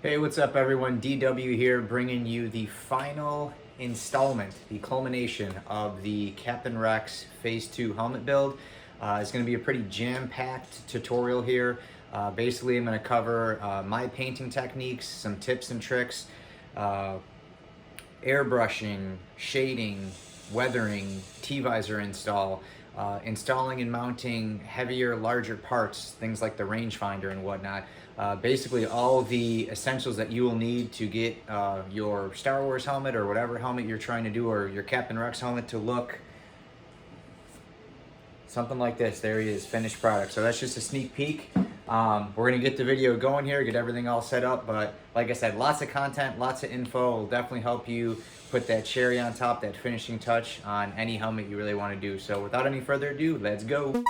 Hey, what's up everyone? DW here, bringing you the final installment, the culmination of the Captain Rex Phase 2 helmet build. It's going to be a pretty jam-packed tutorial here. Basically, I'm going to cover my painting techniques, some tips and tricks, airbrushing, shading, weathering, T-visor install, installing and mounting heavier, larger parts, things like the rangefinder and whatnot. Basically all the essentials that you will need to get your Star Wars helmet or whatever helmet you're trying to do, or your Captain Rex helmet to look something like this. There he is, finished product. So that's just a sneak peek. We're gonna get the video going here, get everything all set up, but like I said, lots of content, lots of info. Will definitely help you put that cherry on top, that finishing touch on any helmet you really want to do. So without any further ado, let's go.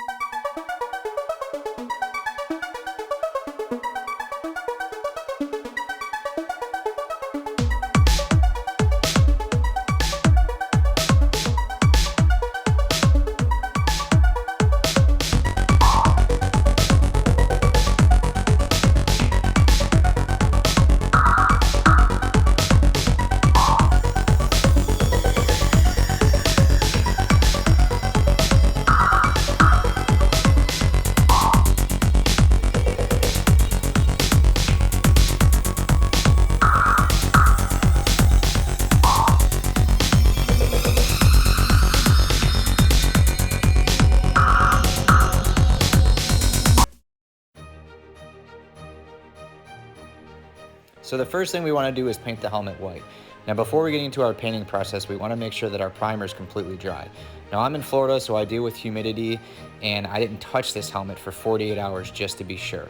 So the first thing we want to do is paint the helmet white. Now before we get into our painting process, we want to make sure that our primer is completely dry. Now I'm in Florida, so I deal with humidity, and I didn't touch this helmet for 48 hours just to be sure.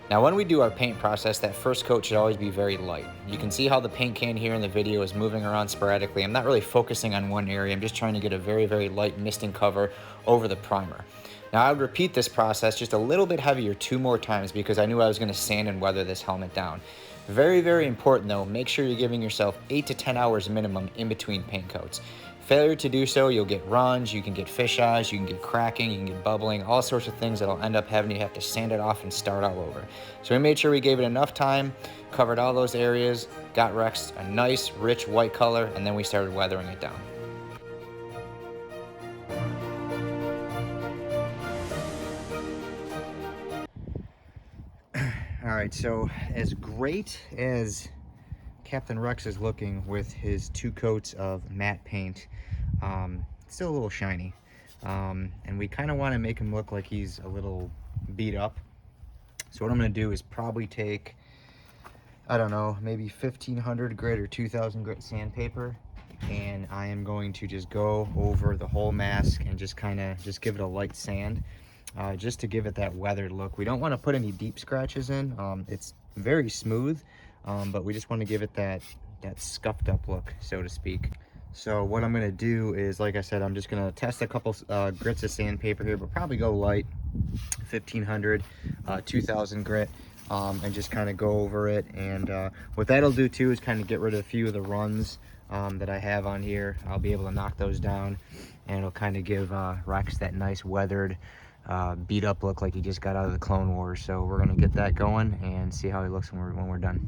Now when we do our paint process, that first coat should always be very light. You can see how the paint can here in the video is moving around sporadically. I'm not really focusing on one area. I'm just trying to get a very, very light misting cover over the primer. Now I would repeat this process just a little bit heavier 2 more times because I knew I was going to sand and weather this helmet down. Very, very important though, make sure you're giving yourself 8 to 10 hours minimum in between paint coats. Failure to do so, you'll get runs, you can get fish eyes, you can get cracking, you can get bubbling, all sorts of things that'll end up having you have to sand it off and start all over. So we made sure we gave it enough time, covered all those areas, got Rex a nice rich white color, and then we started weathering it down. All right, so as great as Captain Rex is looking with his 2 coats of matte paint, it's still a little shiny. And we kind of want to make him look like he's a little beat up. So what I'm going to do is probably take, I don't know, maybe 1500 grit or 2000 grit sandpaper, and I am going to just go over the whole mask and just kind of just give it a light sand. Just to give it that weathered look. We don't want to put any deep scratches in. It's very smooth, but we just want to give it that scuffed up look, so to speak. So what I'm going to do is, like I said, I'm just going to test a couple grits of sandpaper here, but probably go light, 1500, 2000 grit, and just kind of go over it. And what that'll do too is kind of get rid of a few of the runs that I have on here. I'll be able to knock those down, and it'll kind of give Rex that nice weathered, beat up look like he just got out of the Clone Wars. So we're gonna get that going and see how he looks when we're done.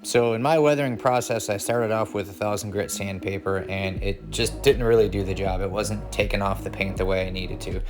So in my weathering process, I started off with 1000 grit sandpaper, and it just didn't really do the job. It wasn't taking off the paint the way I needed to.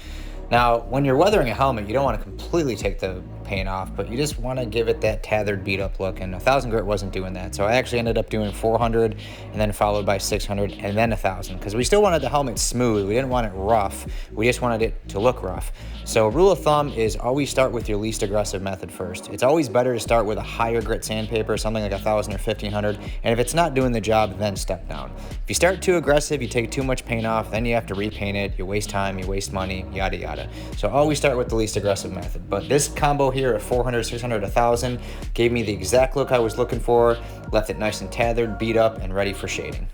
Now, when you're weathering a helmet, you don't want to completely take the paint off, but you just want to give it that tethered, beat up look, and 1000 grit wasn't doing that. So I actually ended up doing 400, and then followed by 600, and then 1000, because we still wanted the helmet smooth. We didn't want it rough. We just wanted it to look rough. So rule of thumb is always start with your least aggressive method first. It's always better to start with a higher grit sandpaper, something like 1000 or 1500, and if it's not doing the job, then step down. If you start too aggressive, you take too much paint off, then you have to repaint it, you waste time, you waste money, yada yada. So always start with the least aggressive method. But this combo here of 400, 600, 1000 gave me the exact look I was looking for, left it nice and tethered, beat up, and ready for shading.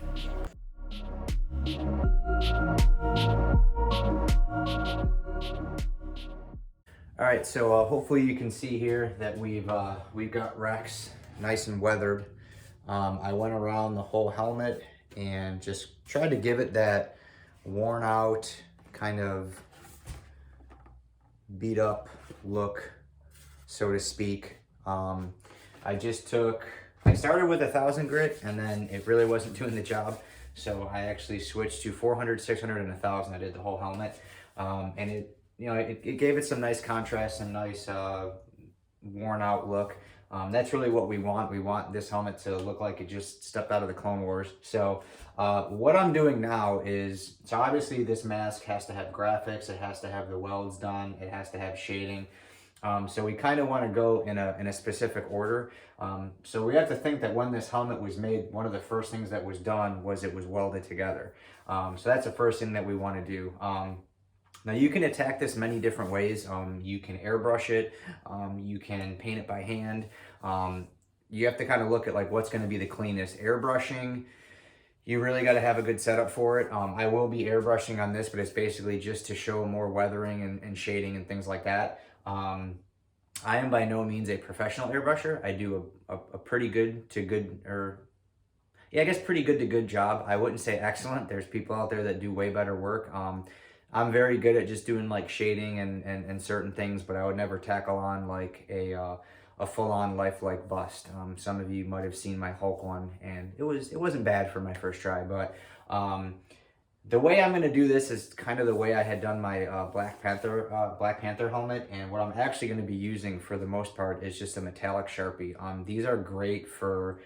All right, so hopefully you can see here that we've got Rex nice and weathered. I went around the whole helmet and just tried to give it that worn out, kind of beat up look, so to speak. I started with 1,000 grit, and then it really wasn't doing the job. So I actually switched to 400, 600, and 1,000. I did the whole helmet. And it gave it some nice contrast and nice worn out look. That's really what we want. We want this helmet to look like it just stepped out of the Clone Wars. So what I'm doing now is, so obviously this mask has to have graphics, it has to have the welds done, it has to have shading. So we kind of want to go in a specific order. So we have to think that when this helmet was made, one of the first things that was done was it was welded together. So that's the first thing that we want to do. Now you can attack this many different ways. You can airbrush it, you can paint it by hand. You have to kind of look at like what's going to be the cleanest. Airbrushing, you really got to have a good setup for it. I will be airbrushing on this, but it's basically just to show more weathering and shading and things like that. I am by no means a professional airbrusher. I do a pretty good to good, or yeah, I guess pretty good to good job. I wouldn't say excellent. There's people out there that do way better work. I'm very good at just doing like shading and certain things, but I would never tackle on like a full-on lifelike bust. Some of you might have seen my Hulk one, and it wasn't bad for my first try, but the way I'm going to do this is kind of the way I had done my Black Panther helmet, and what I'm actually going to be using for the most part is just a metallic Sharpie. These are great for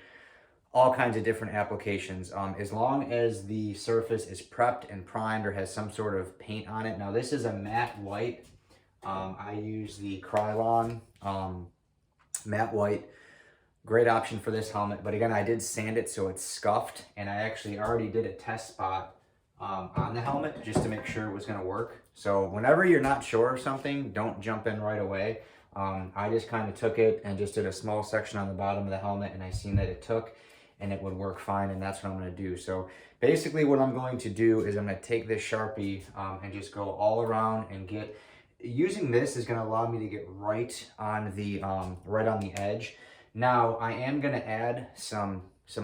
all kinds of different applications, as long as the surface is prepped and primed or has some sort of paint on it. Now this is a matte white. I use the Krylon matte white. Great option for this helmet, but again, I did sand it so it's scuffed, and I actually already did a test spot on the helmet just to make sure it was going to work. So whenever you're not sure of something, don't jump in right away. I just kind of took it and just did a small section on the bottom of the helmet, and I seen that it took and it would work fine, and that's what I'm going to do. So basically what I'm going to do is I'm going to take this Sharpie and just go all around and using this is going to allow me to get right on the edge. Now I am going to add some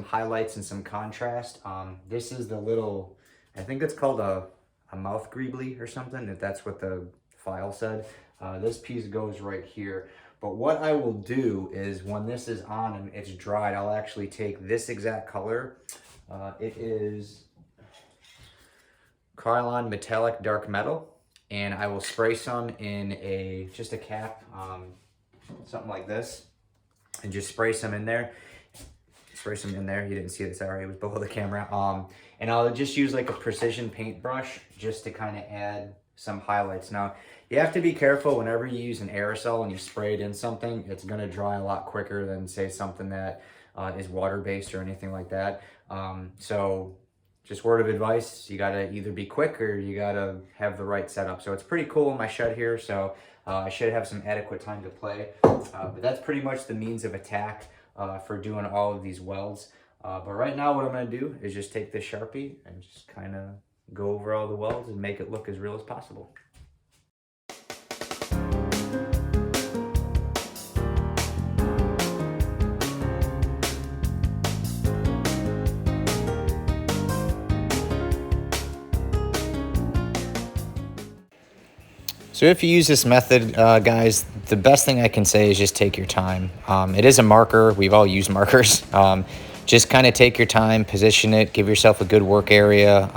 highlights and some contrast. This is the little, I think it's called a mouth greebly or something, if that's what the file said. This piece goes right here. But what I will do is when this is on and it's dried, I'll actually take this exact color. It is Krylon Metallic Dark Metal, and I will spray some in just a cap, something like this, and just spray some in there. Spray some in there. You didn't see it, sorry, it was below the camera. And I'll just use like a precision paintbrush just to kind of add some highlights. Now, you have to be careful whenever you use an aerosol and you spray it in something, it's going to dry a lot quicker than say something that is water-based or anything like that. So just word of advice, you got to either be quick or you got to have the right setup. So it's pretty cool in my shed here, so I should have some adequate time to play. But that's pretty much the means of attack for doing all of these welds. But right now what I'm going to do is just take this Sharpie and just kind of go over all the welds and make it look as real as possible. So if you use this method, guys, the best thing I can say is just take your time. It is a marker. We've all used markers. Just kind of take your time, position it, give yourself a good work area.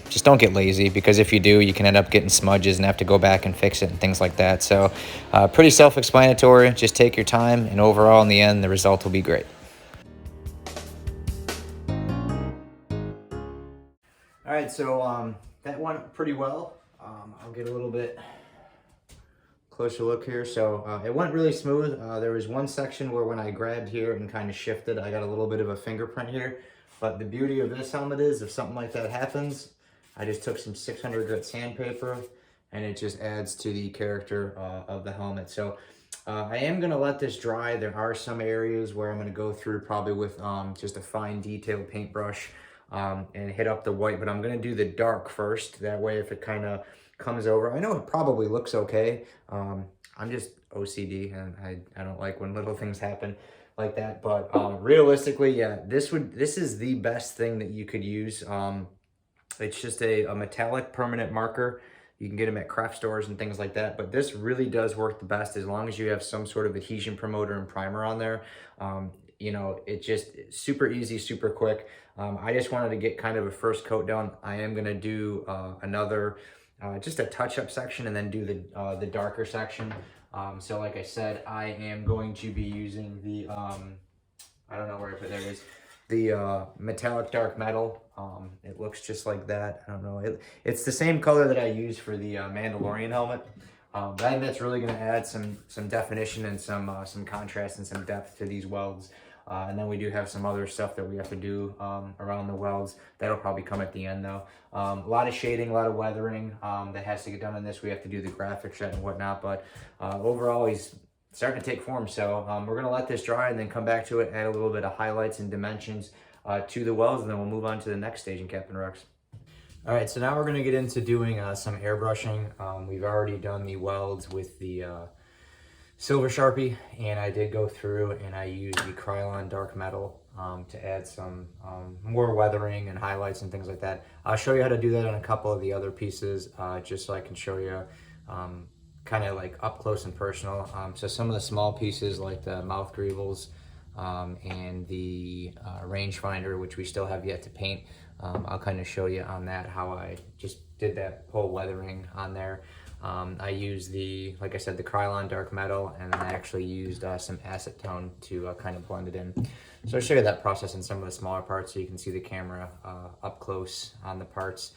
Just don't get lazy, because if you do, you can end up getting smudges and have to go back and fix it and things like that. So pretty self-explanatory. Just take your time, and overall, in the end, the result will be great. All right, so that went pretty well. I'll get a little bit closer look here. So it went really smooth. There was one section where when I grabbed here and kind of shifted, I got a little bit of a fingerprint here. But the beauty of this helmet is, if something like that happens, I just took some 600 grit sandpaper and it just adds to the character of the helmet. So I am going to let this dry. There are some areas where I'm going to go through probably with just a fine detailed paintbrush and hit up the white, but I'm going to do the dark first. That way, if it kind of comes over, I know it probably looks okay. I'm just OCD, and I don't like when little things happen like that. But realistically, yeah, this is the best thing that you could use. It's just a metallic permanent marker. You can get them at craft stores and things like that, but this really does work the best as long as you have some sort of adhesion promoter and primer on there. You know, it's super easy, super quick. I just wanted to get kind of a first coat done. I am gonna do another, just a touch-up section and then do the darker section. So like I said, I am going to be using the, I don't know where I put, there it is, the metallic dark metal. It looks just like that. I don't know. It's the same color that I use for the Mandalorian helmet. But I think that's really going to add some definition and some contrast and some depth to these welds. And then we do have some other stuff that we have to do around the welds. That'll probably come at the end though. A lot of shading, a lot of weathering that has to get done on this. We have to do the graphics and whatnot. But overall, he's starting to take form. So we're going to let this dry and then come back to it, add a little bit of highlights and dimensions to the welds, and then we'll move on to the next stage in Captain Rex. All right, so now we're going to get into doing some airbrushing. We've already done the welds with the silver Sharpie, and I did go through and I used the Krylon dark metal to add some more weathering and highlights and things like that. I'll show you how to do that on a couple of the other pieces, just so I can show you kind of like up close and personal. So some of the small pieces like the mouth greebles and the rangefinder, which we still have yet to paint, I'll kind of show you on that how I just did that whole weathering on there. I used the, like I said, the Krylon dark metal, and then I actually used some acetone to kind of blend it in. So I'll show you that process in some of the smaller parts so you can see the camera up close on the parts,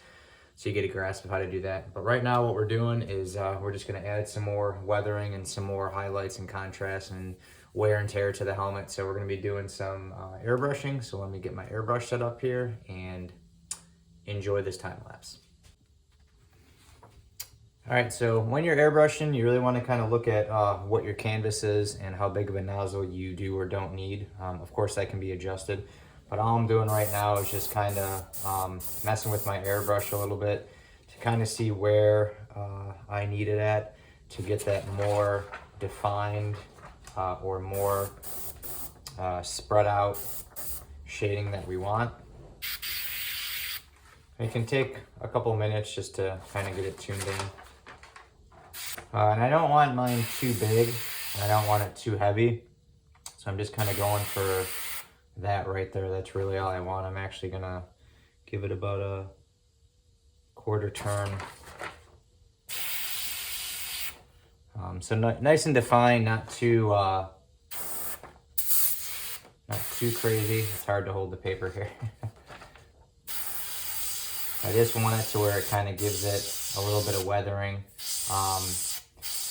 so you get a grasp of how to do that. But right now what we're doing is we're just going to add some more weathering and some more highlights and contrast and wear and tear to the helmet. So we're going to be doing some airbrushing. So let me get my airbrush set up here and enjoy this time lapse. All right, so when you're airbrushing, you really want to kind of look at what your canvas is and how big of a nozzle you do or don't need. Of course, that can be adjusted. But all I'm doing right now is just kind of messing with my airbrush a little bit to kind of see where I need it at to get that more defined or more spread out shading that we want. It can take a couple minutes just to kind of get it tuned in. And I don't want mine too big, and I don't want it too heavy. So I'm just kind of going for that right there. That's really all I want. I'm actually gonna give it about a quarter turn. So nice and defined, not too crazy. It's hard to hold the paper here. I just want it to where it kind of gives it a little bit of weathering.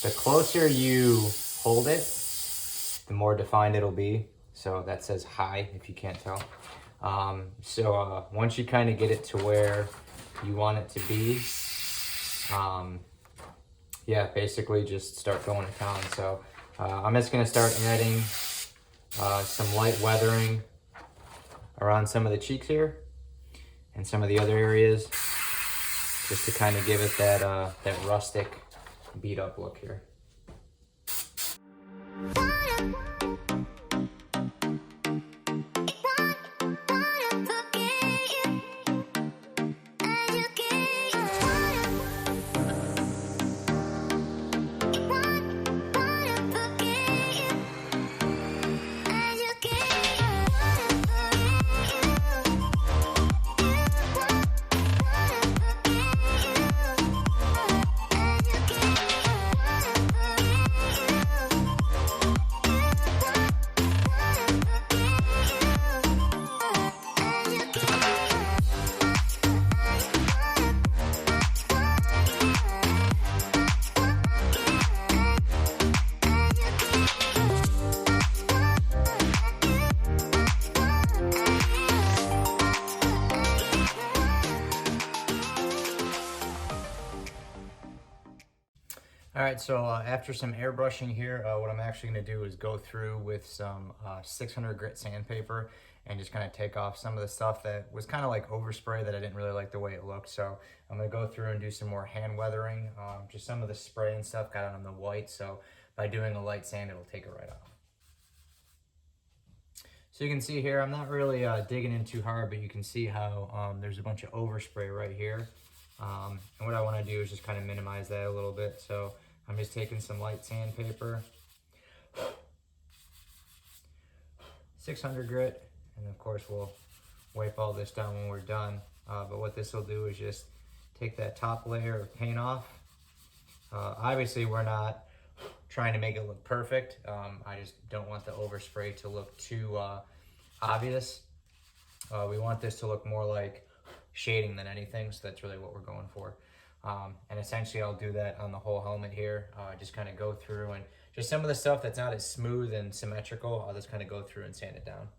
The closer you hold it, the more defined it'll be. So that says high if you can't tell. Once you kind of get it to where you want it to be, yeah, basically just start going to town. So I'm just gonna start adding some light weathering around some of the cheeks here and some of the other areas, just to kind of give it that rustic beat up look here. All right, so after some airbrushing here, what I'm actually gonna do is go through with some 600 grit sandpaper and just kind of take off some of the stuff that was kind of like overspray that I didn't really like the way it looked. So I'm gonna go through and do some more hand weathering. Just some of the spray and stuff got on the white, so by doing a light sand, it'll take it right off. So you can see here, I'm not really digging in too hard, but you can see how there's a bunch of overspray right here. And what I want to do is just kind of minimize that a little bit. So I'm just taking some light sandpaper, 600 grit, and of course we'll wipe all this down when we're done. But what this will do is just take that top layer of paint off. Obviously we're not trying to make it look perfect. I just don't want the overspray to look too obvious. We want this to look more like shading than anything, so that's really what we're going for. And essentially I'll do that on the whole helmet here. Just kind of go through and just some of the stuff that's not as smooth and symmetrical, I'll just kind of go through and sand it down.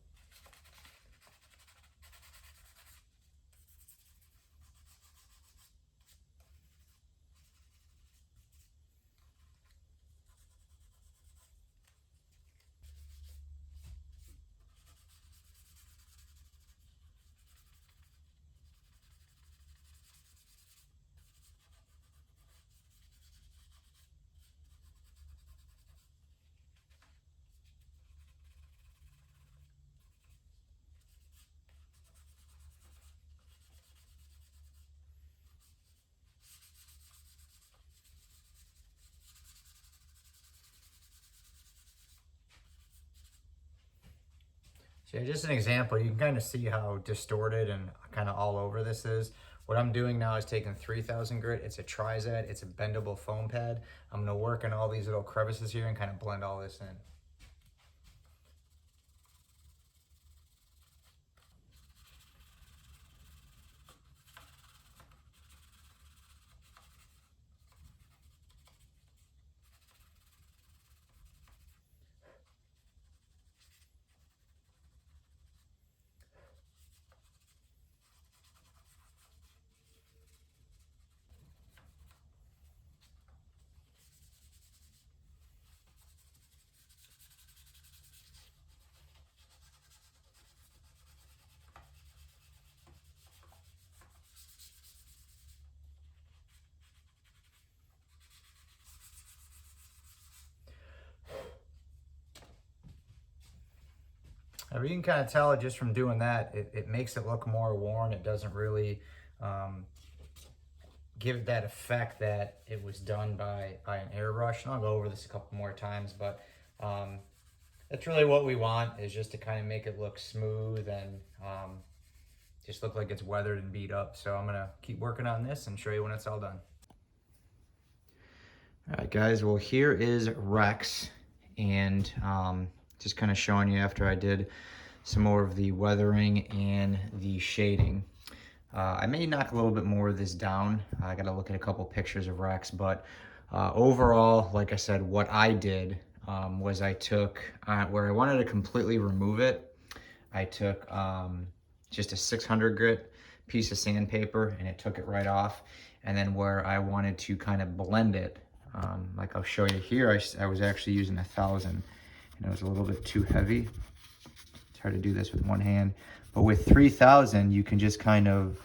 So yeah, just an example, you can kind of see how distorted and kind of all over this is. What I'm doing now is taking 3000 grit. It's a Trizat, it's a bendable foam pad. I'm gonna work in all these little crevices here and kind of blend all this in. You can kind of tell just from doing that, it makes it look more worn. It doesn't really give that effect that it was done by an airbrush. And I'll go over this a couple more times, but that's really what we want, is just to kind of make it look smooth and just look like it's weathered and beat up. So I'm gonna keep working on this and show you when it's all done. All right, guys, well, here is Rex, and just kind of showing you after I did some more of the weathering and the shading. I may knock a little bit more of this down. I got to look at a couple pictures of Rex, but overall, like I said, what I did was I took, where I wanted to completely remove it, I took just a 600 grit piece of sandpaper and it took it right off. And then where I wanted to kind of blend it, like I'll show you here, I was actually using 1000 and it was a little bit too heavy. It's hard to do this with one hand, but with 3000 you can just kind of,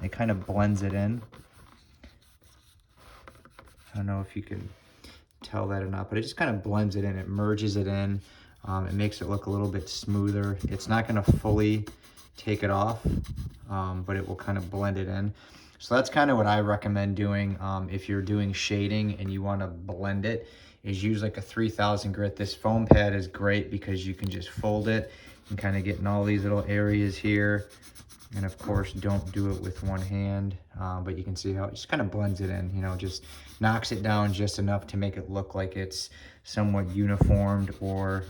it kind of blends it in. I don't know if you can tell that or not, but it just kind of blends it in. It merges it in. It makes it look a little bit smoother. It's not going to fully take it off, but it will kind of blend it in. So that's kind of what I recommend doing if you're doing shading and you want to blend it, is use like a 3000 grit. This foam pad is great because you can just fold it and kind of get in all these little areas here. And of course, don't do it with one hand, but you can see how it just kind of blends it in, you know, just knocks it down just enough to make it look like it's somewhat uniformed or,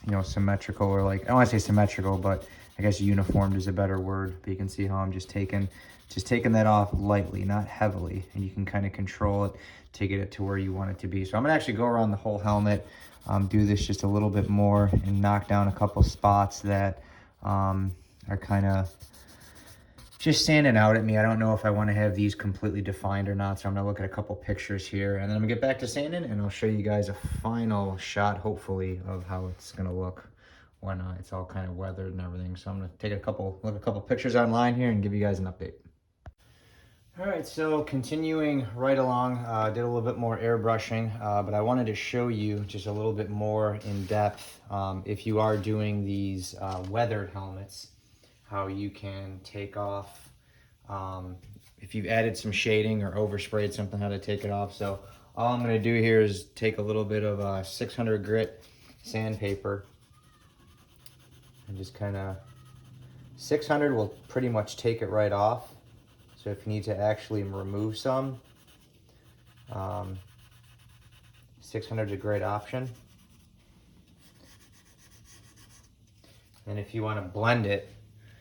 you know, symmetrical, or like, I don't want to say symmetrical, but I guess uniformed is a better word. But you can see how I'm just taking that off lightly, not heavily, and you can kind of control it to get it to where you want it to be. So I'm gonna actually go around the whole helmet, do this just a little bit more and knock down a couple spots that are kind of just standing out at me. I don't know if I want to have these completely defined or not, so I'm gonna look at a couple pictures here and then I'm gonna get back to sanding and I'll show you guys a final shot, hopefully, of how it's gonna look when it's all kind of weathered and everything. So I'm gonna take look at a couple pictures online here and give you guys an update. All right, so continuing right along, did a little bit more airbrushing, but I wanted to show you just a little bit more in depth if you are doing these weathered helmets, how you can take off, if you've added some shading or oversprayed something, how to take it off. So all I'm going to do here is take a little bit of 600 grit sandpaper and just kind of, 600 will pretty much take it right off. So if you need to actually remove some, 600 is a great option. And if you want to blend it,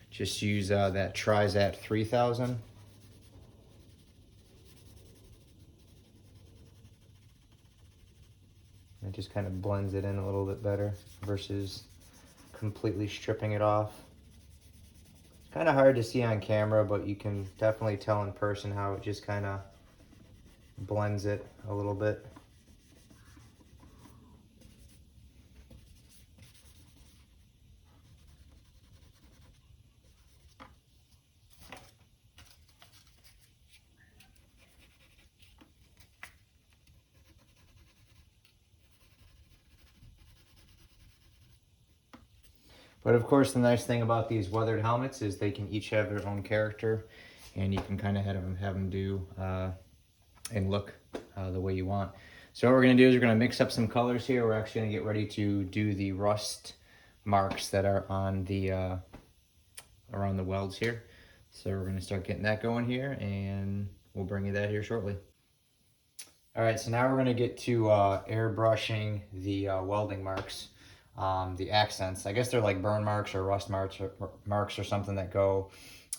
just use that Trizat 3000. It just kind of blends it in a little bit better versus completely stripping it off. It's kind of hard to see on camera, but you can definitely tell in person how it just kind of blends it a little bit. But of course, the nice thing about these weathered helmets is they can each have their own character, and you can kind of have them do and look the way you want. So what we're going to do is we're going to mix up some colors here. We're actually going to get ready to do the rust marks that are on the around the welds here. So we're going to start getting that going here, and we'll bring you that here shortly. All right, so now we're going to get to airbrushing the welding marks. The accents, I guess they're like burn marks or rust marks or something that go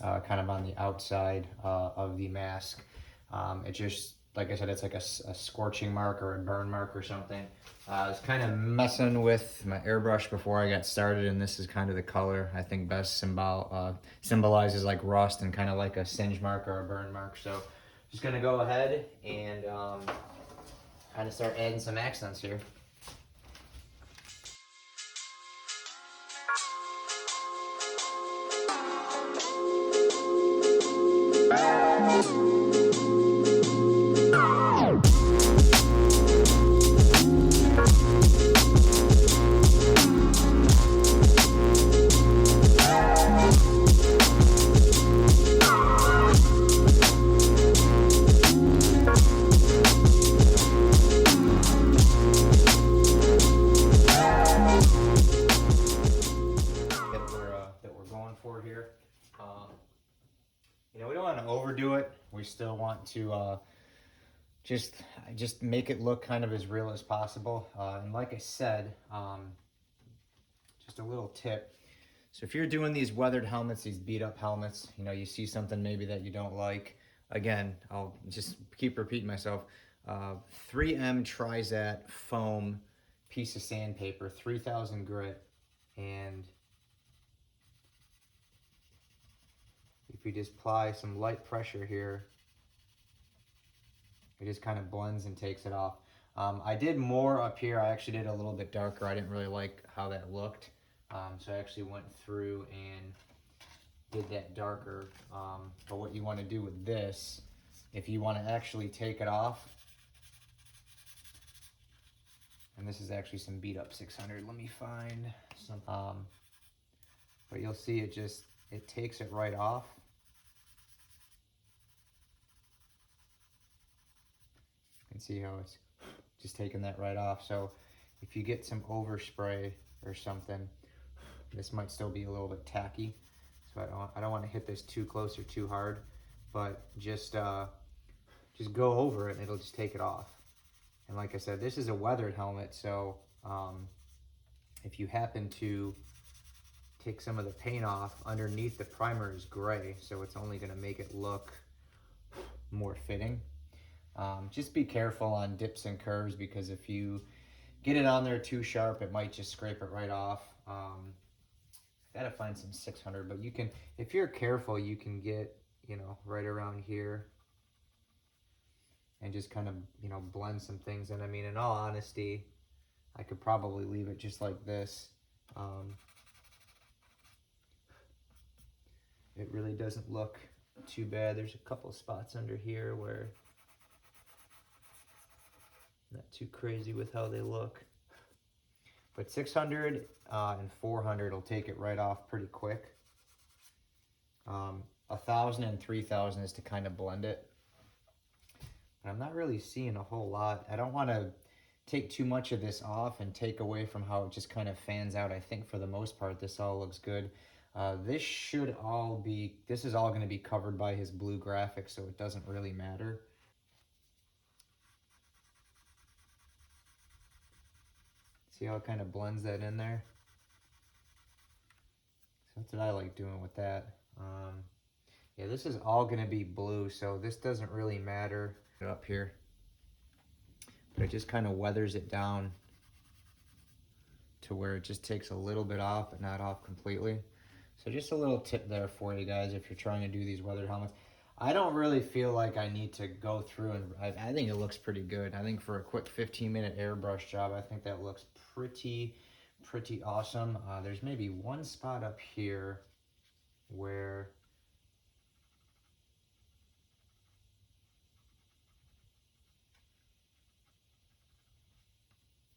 kind of on the outside of the mask. It just, like I said, it's like a scorching mark or a burn mark or something. I was kind of messing with my airbrush before I got started, and this is kind of the color I think best symbolizes like rust and kind of like a singe mark or a burn mark. So just gonna go ahead and kind of start adding some accents here. You know, we don't want to overdo it. We still want to just make it look kind of as real as possible. And like I said, just a little tip. So if you're doing these weathered helmets, these beat up helmets, you know, you see something maybe that you don't like. Again, I'll just keep repeating myself. 3M Trizat foam piece of sandpaper, 3000 grit, and if you just apply some light pressure here, it just kind of blends and takes it off. I did more up here. I actually did a little bit darker. I didn't really like how that looked. So I actually went through and did that darker. But what you want to do with this, if you want to actually take it off, and this is actually some beat up 600. Let me find some. But you'll see it takes it right off. You can see how it's just taking that right off. So if you get some overspray or something, this might still be a little bit tacky. So I don't want to hit this too close or too hard, but just go over it and it'll just take it off. And like I said, this is a weathered helmet, so if you happen to take some of the paint off, underneath the primer is gray, so it's only going to make it look more fitting. Just be careful on dips and curves, because if you get it on there too sharp, it might just scrape it right off. Gotta find some 600, but you can, if you're careful, you can get, you know, right around here and just kind of, you know, blend some things. And I mean, in all honesty, I could probably leave it just like this. It really doesn't look too bad. There's a couple spots under here where not too crazy with how they look. But 600 and 400 will take it right off pretty quick. 1,000 and 3,000 is to kind of blend it. But I'm not really seeing a whole lot. I don't want to take too much of this off and take away from how it just kind of fans out. I think for the most part, this all looks good. This is all going to be covered by his blue graphic, so it doesn't really matter. See how it kind of blends that in there? So that's what I like doing with that. Yeah, this is all going to be blue, so this doesn't really matter up here. But it just kind of weathers it down to where it just takes a little bit off, but not off completely. So just a little tip there for you guys if you're trying to do these weathered helmets. I don't really feel like I need to go through, and I think it looks pretty good. I think for a quick 15-minute airbrush job, I think that looks pretty awesome. There's maybe one spot up here where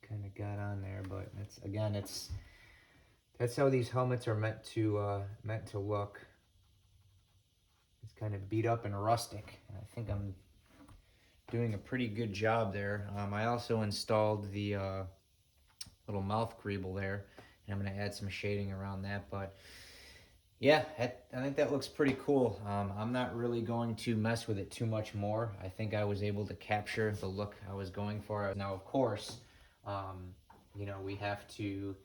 kind of got on there, but that's how these helmets are meant to look. It's kind of beat up and rustic. And I think I'm doing a pretty good job there. I also installed the little mouth greeble there, and I'm going to add some shading around that. But yeah, I think that looks pretty cool. I'm not really going to mess with it too much more. I think I was able to capture the look I was going for. Now, of course, you know, we have to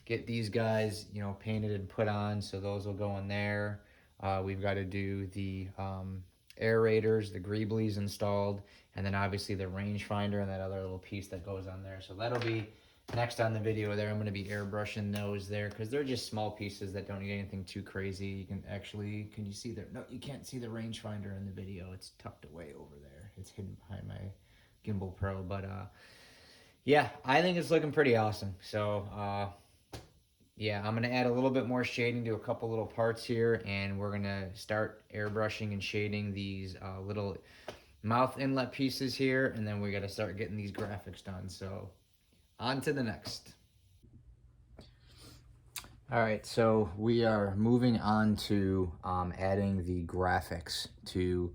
get these guys, you know, painted and put on, so those will go in there. We've got to do the aerators, the greeblies installed, and then obviously the rangefinder and that other little piece that goes on there. So that'll be next on the video there. I'm going to be airbrushing those there because they're just small pieces that don't need anything too crazy. You can actually, can you see there? No, you can't see the rangefinder in the video. It's tucked away over there. It's hidden behind my Gimbal Pro, but yeah, I think it's looking pretty awesome. So yeah, I'm gonna add a little bit more shading to a couple little parts here, and we're gonna start airbrushing and shading these little mouth inlet pieces here, and then we gotta start getting these graphics done. So on to the next. All right, so we are moving on to adding the graphics to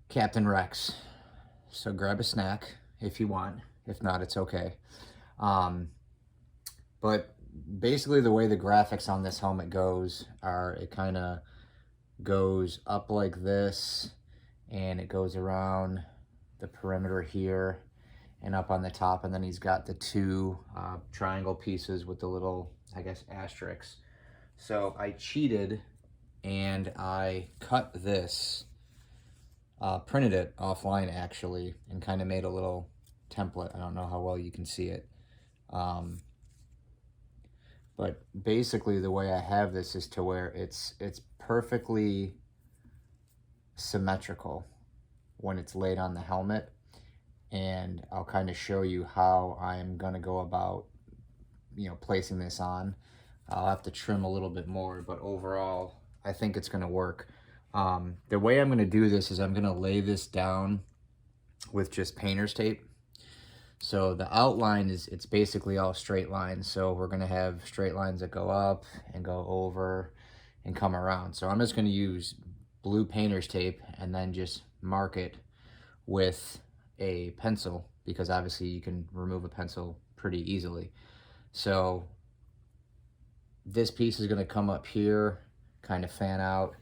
Captain Rex. So grab a snack if you want. If not, it's okay. But basically the way the graphics on this helmet goes are, it kind of goes up like this, and it goes around the perimeter here and up on the top, and then he's got the two triangle pieces with the little, I guess, asterisks. So I cheated and I cut this, printed it offline actually, and kind of made a little template. I don't know how well you can see it. But basically the way I have this is to where it's perfectly symmetrical when it's laid on the helmet. And I'll kind of show you how I'm gonna go about, you know, placing this on. I'll have to trim a little bit more, but overall, I think it's gonna work. The way I'm gonna do this is I'm gonna lay this down with just painter's tape. So the outline it's basically all straight lines. So we're gonna have straight lines that go up and go over and come around. So I'm just gonna use blue painter's tape and then just mark it with a pencil, because obviously you can remove a pencil pretty easily. So this piece is gonna come up here, kind of fan out,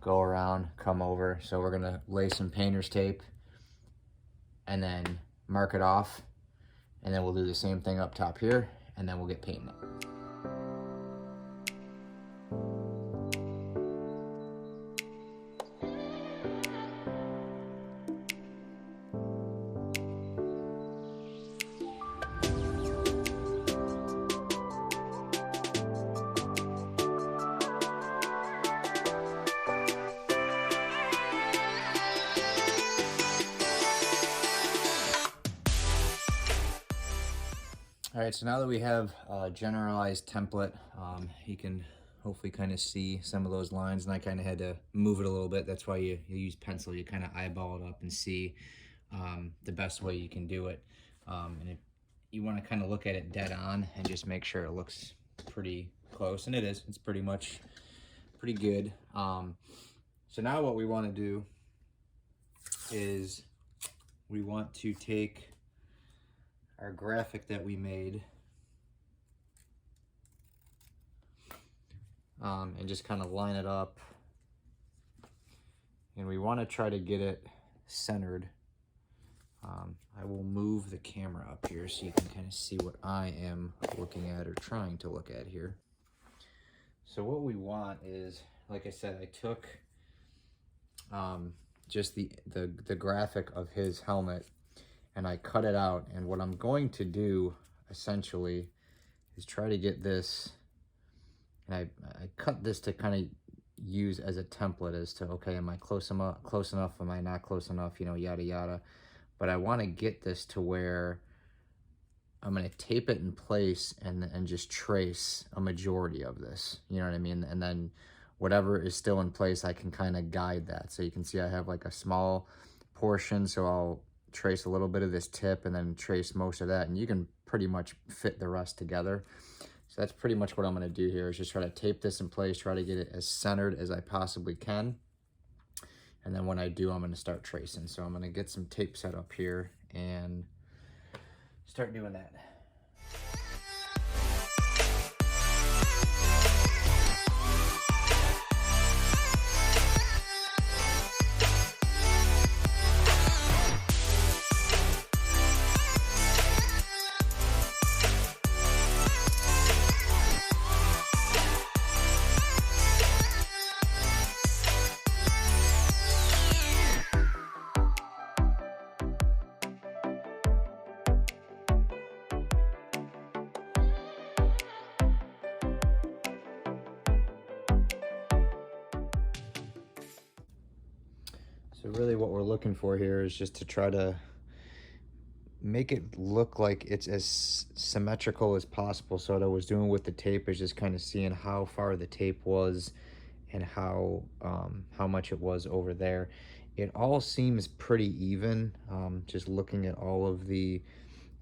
go around, come over. So we're gonna lay some painter's tape and then mark it off. And then we'll do the same thing up top here, and then we'll get painting it. All right, so now that we have a generalized template, you can hopefully kind of see some of those lines, and I kind of had to move it a little bit. That's why you use pencil. You kind of eyeball it up and see the best way you can do it. And if you want to kind of look at it dead on and just make sure it looks pretty close, and it is. It's pretty much pretty good. So now what we want to do is we want to take our graphic that we made and just kind of line it up, and we want to try to get it centered. I will move the camera up here so you can kind of see what I am looking at or trying to look at here. So what we want is, like I said, I took just the graphic of his helmet and I cut it out, and what I'm going to do essentially is try to get this, and I cut this to kind of use as a template as to, okay, am I close enough, am I not close enough, you know, yada yada. But I want to get this to where I'm going to tape it in place and just trace a majority of this, you know what I mean? And then whatever is still in place, I can kind of guide that. So you can see I have like a small portion, so I'll trace a little bit of this tip and then trace most of that, and you can pretty much fit the rest together. So that's pretty much what I'm going to do here, is just try to tape this in place, try to get it as centered as I possibly can. And then when I do, I'm going to start tracing. So I'm going to get some tape set up here and start doing that. So really what we're looking for here is just to try to make it look like it's as symmetrical as possible. So what I was doing with the tape is just kind of seeing how far the tape was and how much it was over there. It all seems pretty even. Just looking at all of the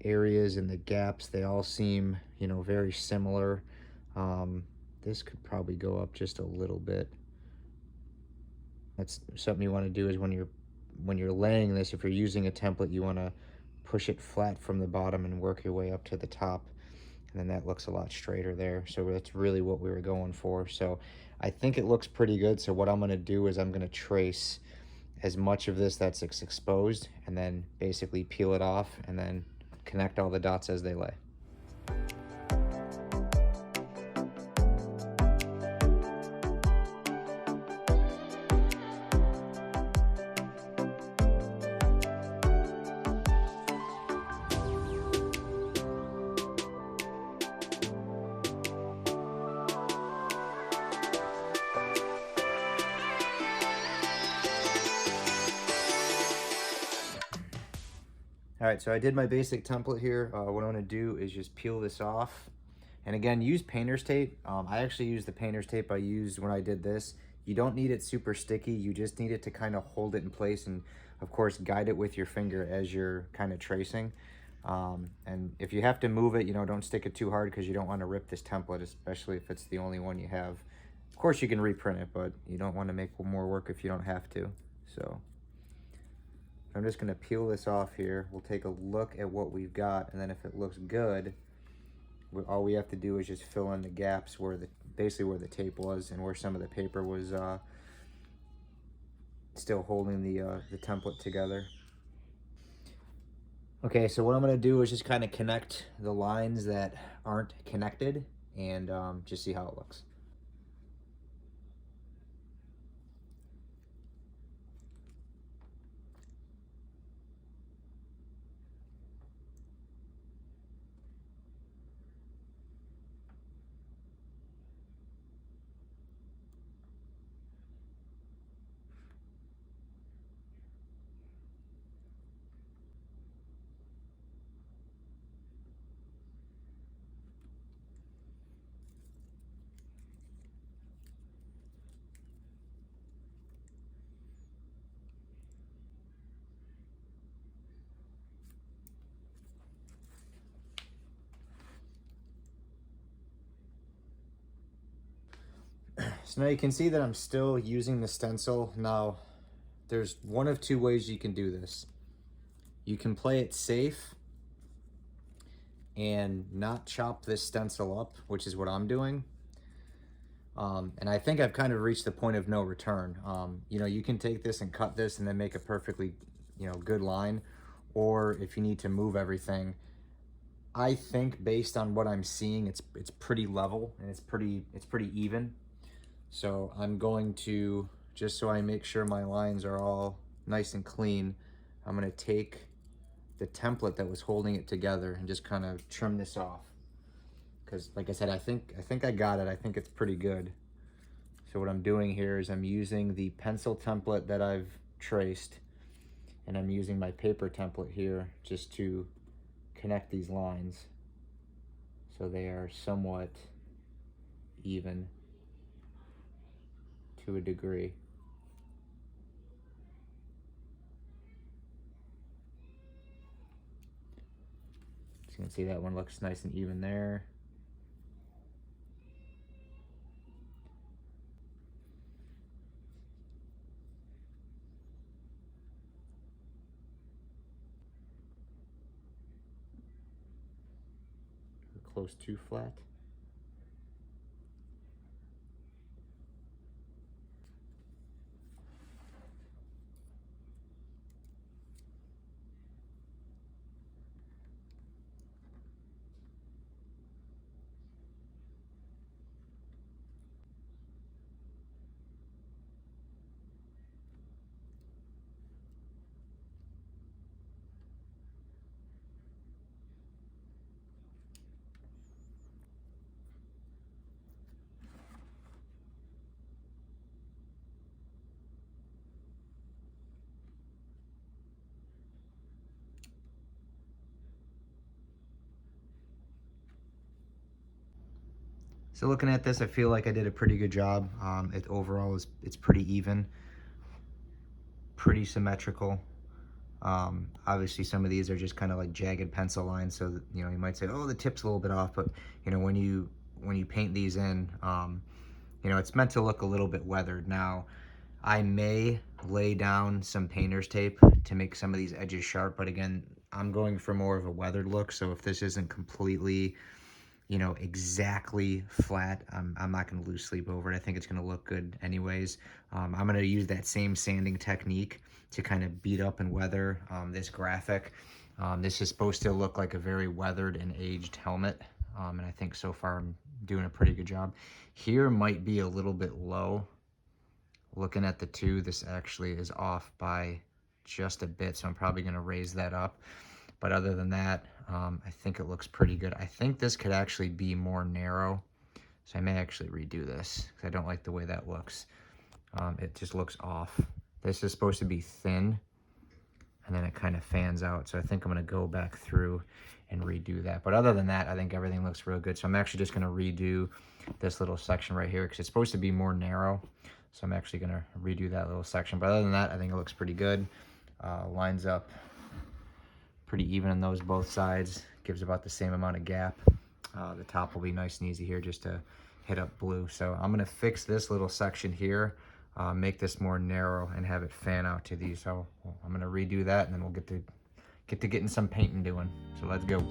areas and the gaps, they all seem, you know, very similar. This could probably go up just a little bit. That's something you want to do, is when you're laying this, if you're using a template, you want to push it flat from the bottom and work your way up to the top, and then that looks a lot straighter there. So that's really what we were going for. So I think it looks pretty good. So what I'm going to do is I'm going to trace as much of this that's exposed, and then basically peel it off and then connect all the dots as they lay. All right, so I did my basic template here. What I'm gonna do is just peel this off. And again, use painter's tape. I actually used the painter's tape I used when I did this. You don't need it super sticky. You just need it to kind of hold it in place, and of course, guide it with your finger as you're kind of tracing. And if you have to move it, you know, don't stick it too hard, because you don't want to rip this template, especially if it's the only one you have. Of course, you can reprint it, but you don't want to make more work if you don't have to. So I'm just gonna peel this off here. We'll take a look at what we've got, and then if it looks good, all we have to do is just fill in the gaps where basically where the tape was and where some of the paper was still holding the template together. Okay, so what I'm gonna do is just kind of connect the lines that aren't connected, and just see how it looks. So now you can see that I'm still using the stencil. Now, there's one of two ways you can do this. You can play it safe and not chop this stencil up, which is what I'm doing. And I think I've kind of reached the point of no return. You know, you can take this and cut this and then make a perfectly, you know, good line. Or if you need to move everything, I think based on what I'm seeing, it's pretty level and it's pretty even. So I'm going to, just so I make sure my lines are all nice and clean, I'm gonna take the template that was holding it together and just kind of trim this off. Because like I said, I think I got it. I think it's pretty good. So what I'm doing here is I'm using the pencil template that I've traced, and I'm using my paper template here just to connect these lines so they are somewhat even to a degree. So you can see that one looks nice and even there. Close to flat. So looking at this, I feel like I did a pretty good job. It overall it's pretty even, pretty symmetrical. Obviously some of these are just kind of like jagged pencil lines, so that, you know, you might say, oh, the tip's a little bit off, but you know, when you paint these in, you know, it's meant to look a little bit weathered. Now, I may lay down some painter's tape to make some of these edges sharp, but again, I'm going for more of a weathered look, so if this isn't completely, you know, exactly flat, I'm not going to lose sleep over it. I think it's going to look good anyways. I'm going to use that same sanding technique to kind of beat up and weather this graphic. This is supposed to look like a very weathered and aged helmet, and I think so far I'm doing a pretty good job. Here might be a little bit low. Looking at the two, this actually is off by just a bit, so I'm probably going to raise that up. But other than that, I think it looks pretty good. I think this could actually be more narrow, so I may actually redo this because I don't like the way that looks. It just looks off. This is supposed to be thin, and then it kind of fans out, so I think I'm going to go back through and redo that. But other than that, I think everything looks real good. So I'm actually just going to redo this little section right here because it's supposed to be more narrow. So I'm actually going to redo that little section. But other than that, I think it looks pretty good. Lines up pretty even on those both sides. Gives about the same amount of gap. The top will be nice and easy here just to hit up blue. So I'm going to fix this little section here, make this more narrow, and have it fan out to these. So I'm going to redo that, and then we'll get to getting some painting doing. So let's go.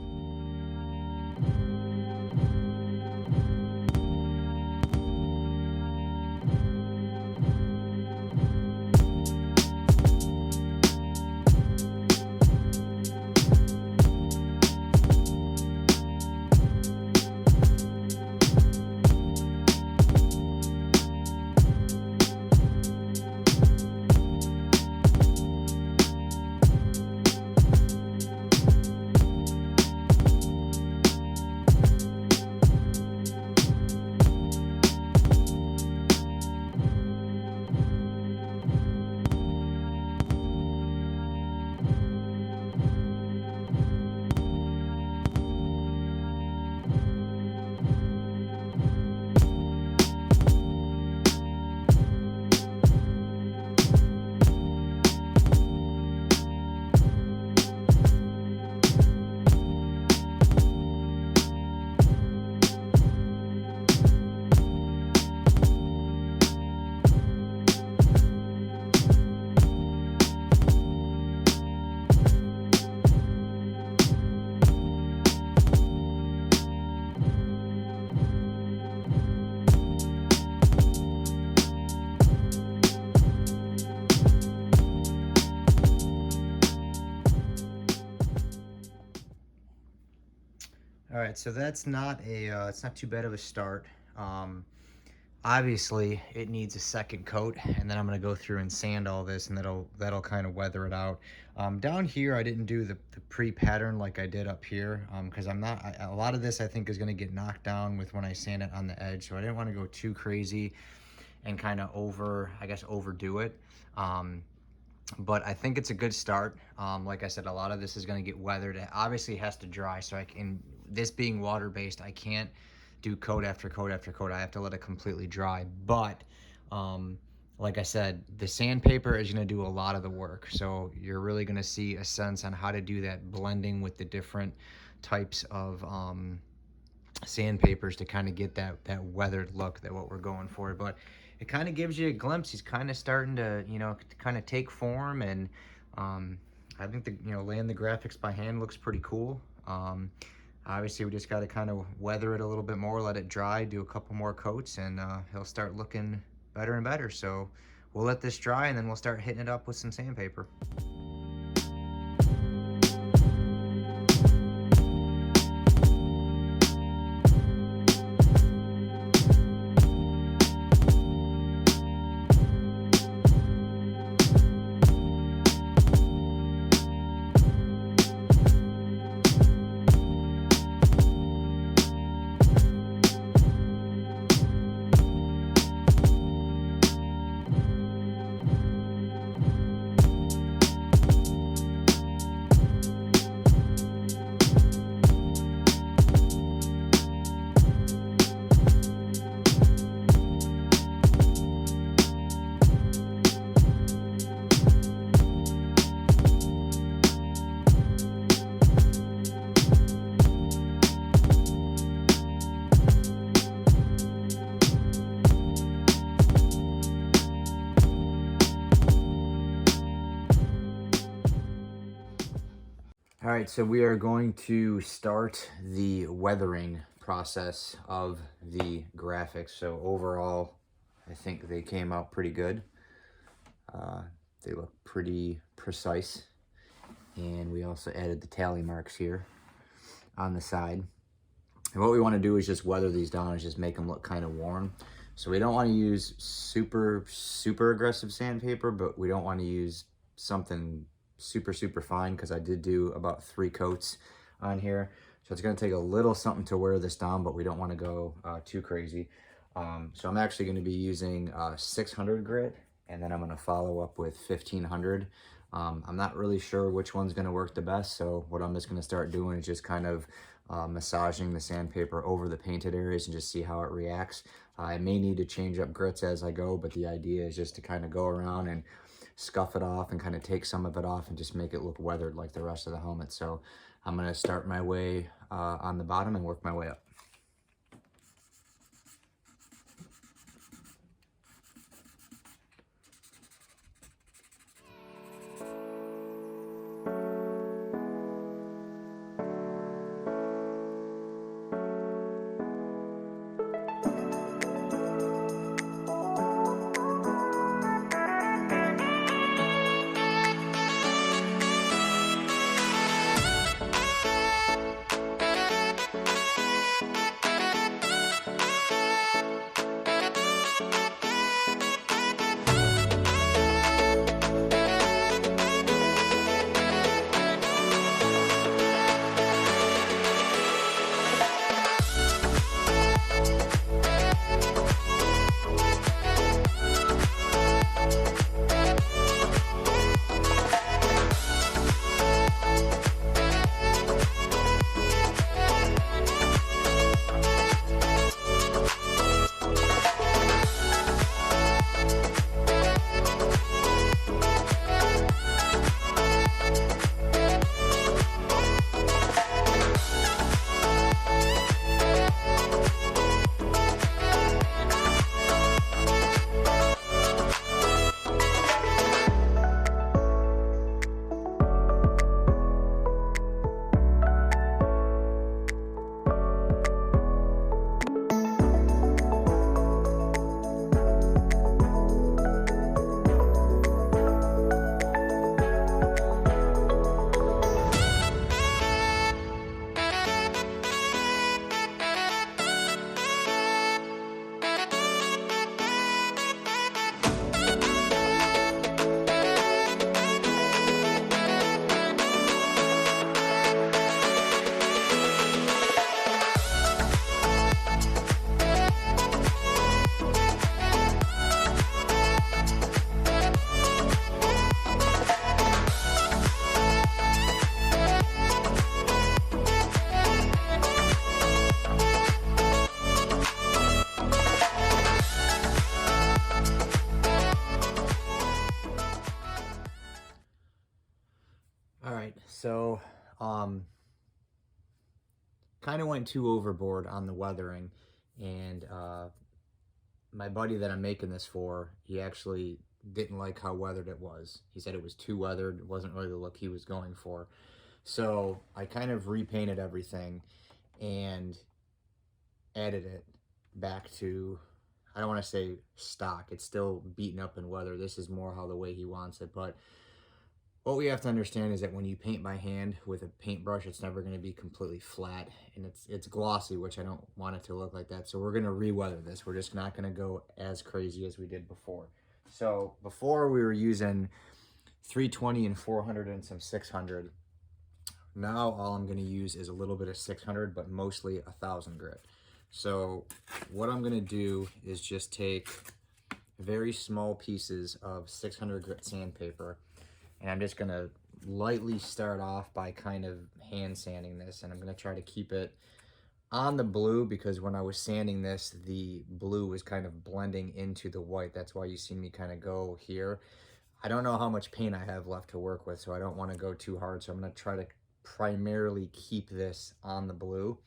All right, so that's not a it's not too bad of a start. Obviously it needs a second coat, and then I'm going to go through and sand all this, and that'll kind of weather it out. Down here I didn't do the pre-pattern like I did up here, because a lot of this I think is going to get knocked down with when I sand it on the edge, so I didn't want to go too crazy and kind of overdo it. But I think it's a good start. Like I said, a lot of this is going to get weathered. It obviously has to dry, so this being water-based, I can't do coat after coat after coat. I have to let it completely dry. But like I said, the sandpaper is going to do a lot of the work. So you're really going to see a sense on how to do that blending with the different types of sandpapers to kind of get that weathered look that what we're going for. But it kind of gives you a glimpse. He's kind of starting to, kind of take form, and I think laying the graphics by hand looks pretty cool. Obviously we just got to kind of weather it a little bit more, let it dry, do a couple more coats, and he'll start looking better and better. So we'll let this dry, and then we'll start hitting it up with some sandpaper. All right, so we are going to start the weathering process of the graphics. So overall, I think they came out pretty good. They look pretty precise. And we also added the tally marks here on the side. And what we want to do is just weather these down and just make them look kind of worn. So we don't want to use super aggressive sandpaper, but we don't want to use something super fine, because I did do about 3 coats on here. So it's going to take a little something to wear this down, but we don't want to go too crazy. So I'm actually going to be using 600 grit, and then I'm going to follow up with 1500. I'm not really sure which one's going to work the best, so what I'm just going to start doing is just kind of massaging the sandpaper over the painted areas and just see how it reacts. I may need to change up grits as I go, but the idea is just to kind of go around and scuff it off and kind of take some of it off and just make it look weathered like the rest of the helmet. So I'm going to start my way on the bottom and work my way up. All right, so kind of went too overboard on the weathering, and my buddy that I'm making this for, he actually didn't like how weathered it was. He said it was too weathered. It wasn't really the look he was going for. So I kind of repainted everything and added it back to, I don't want to say stock. It's still beaten up in weather. This is more how the way he wants it. But what we have to understand is that when you paint by hand with a paintbrush, it's never going to be completely flat, and it's glossy, which I don't want it to look like that. So we're going to re-weather this. We're just not going to go as crazy as we did before. So before we were using 320 and 400 and some 600. Now all I'm going to use is a little bit of 600, but mostly 1,000 grit. So what I'm going to do is just take very small pieces of 600 grit sandpaper, and I'm just going to lightly start off by kind of hand sanding this, and I'm going to try to keep it on the blue, because when I was sanding this, the blue was kind of blending into the white. That's why you see me kind of go here. I don't know how much paint I have left to work with, so I don't want to go too hard. So I'm going to try to primarily keep this on the blue.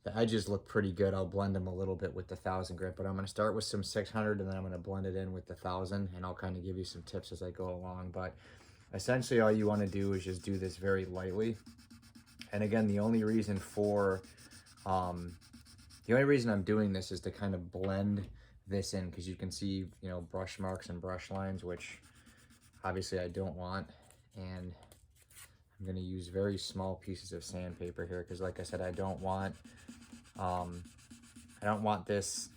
The edges look pretty good. I'll blend them a little bit with the 1,000 grit, but I'm going to start with some 600, and then I'm going to blend it in with the 1,000, and I'll kind of give you some tips as I go along. But essentially all you want to do is just do this very lightly. And again, the only reason I'm doing this is to kind of blend this in, because you can see, you know, brush marks and brush lines, which obviously I don't want. And I'm going to use very small pieces of sandpaper here, because like I said, I don't want this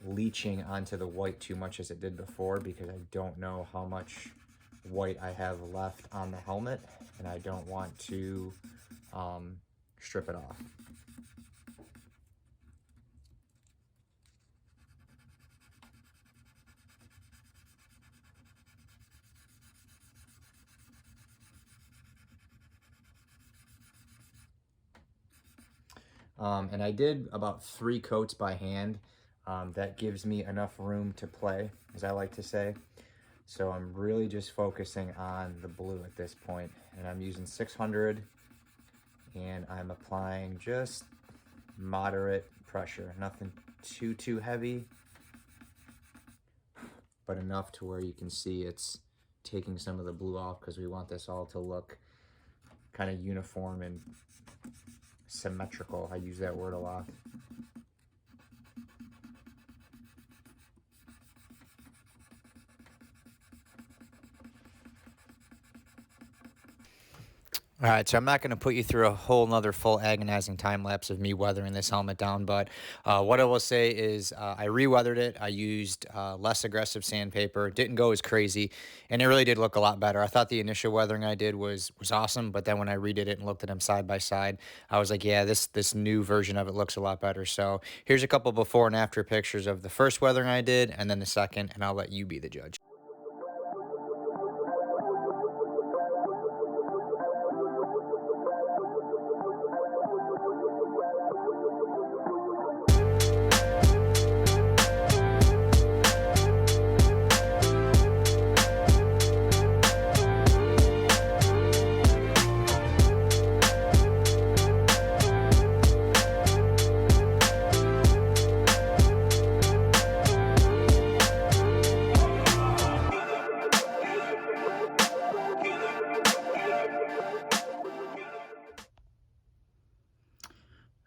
leaching onto the white too much as it did before, because I don't know how much white I have left on the helmet, and I don't want to strip it off. And I did about 3 coats by hand. That gives me enough room to play, as I like to say. So I'm really just focusing on the blue at this point, and I'm using 600, and I'm applying just moderate pressure, nothing too heavy, but enough to where you can see it's taking some of the blue off, because we want this all to look kind of uniform and symmetrical. I use that word a lot. All right, so I'm not going to put you through a whole nother full agonizing time lapse of me weathering this helmet down, but what I will say is I re-weathered it. I used less aggressive sandpaper. It didn't go as crazy, and it really did look a lot better. I thought the initial weathering I did was awesome, but then when I redid it and looked at them side by side, I was like, yeah, this new version of it looks a lot better. So here's a couple before and after pictures of the first weathering I did, and then the second, and I'll let you be the judge.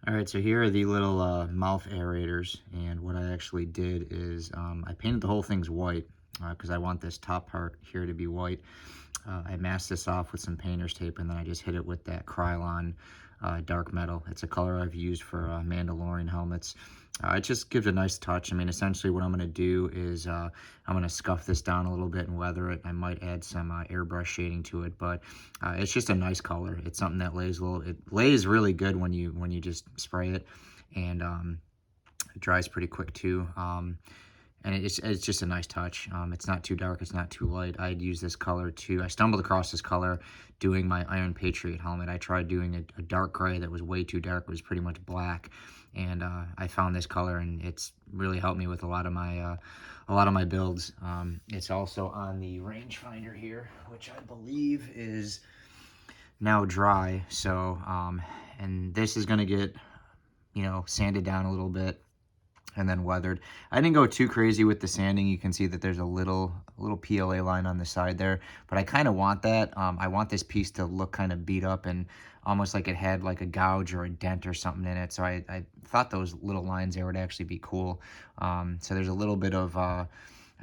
All right, so here are the little mouth aerators, and what I actually did is I painted the whole thing's white, because I want this top part here to be white. I masked this off with some painter's tape, and then I just hit it with that Krylon dark metal. It's a color I've used for Mandalorian helmets. It just gives a nice touch. I mean, essentially what I'm going to do is I'm going to scuff this down a little bit and weather it. I might add some airbrush shading to it, but it's just a nice color. It's something that it lays really good when you just spray it, and it dries pretty quick too. and it's just a nice touch. It's not too dark, it's not too light. I'd use this color too. I stumbled across this color doing my Iron Patriot helmet. I tried doing a dark gray that was way too dark. It was pretty much black, and I found this color, and it's really helped me with a lot of my builds. It's also on the rangefinder here, which I believe is now dry. So and this is going to get, you know, sanded down a little bit and then weathered. I didn't go too crazy with the sanding. You can see that there's a little PLA line on the side there, but I kind of want that. I want this piece to look kind of beat up and almost like it had like a gouge or a dent or something in it. So I thought those little lines there would actually be cool. So there's a little bit of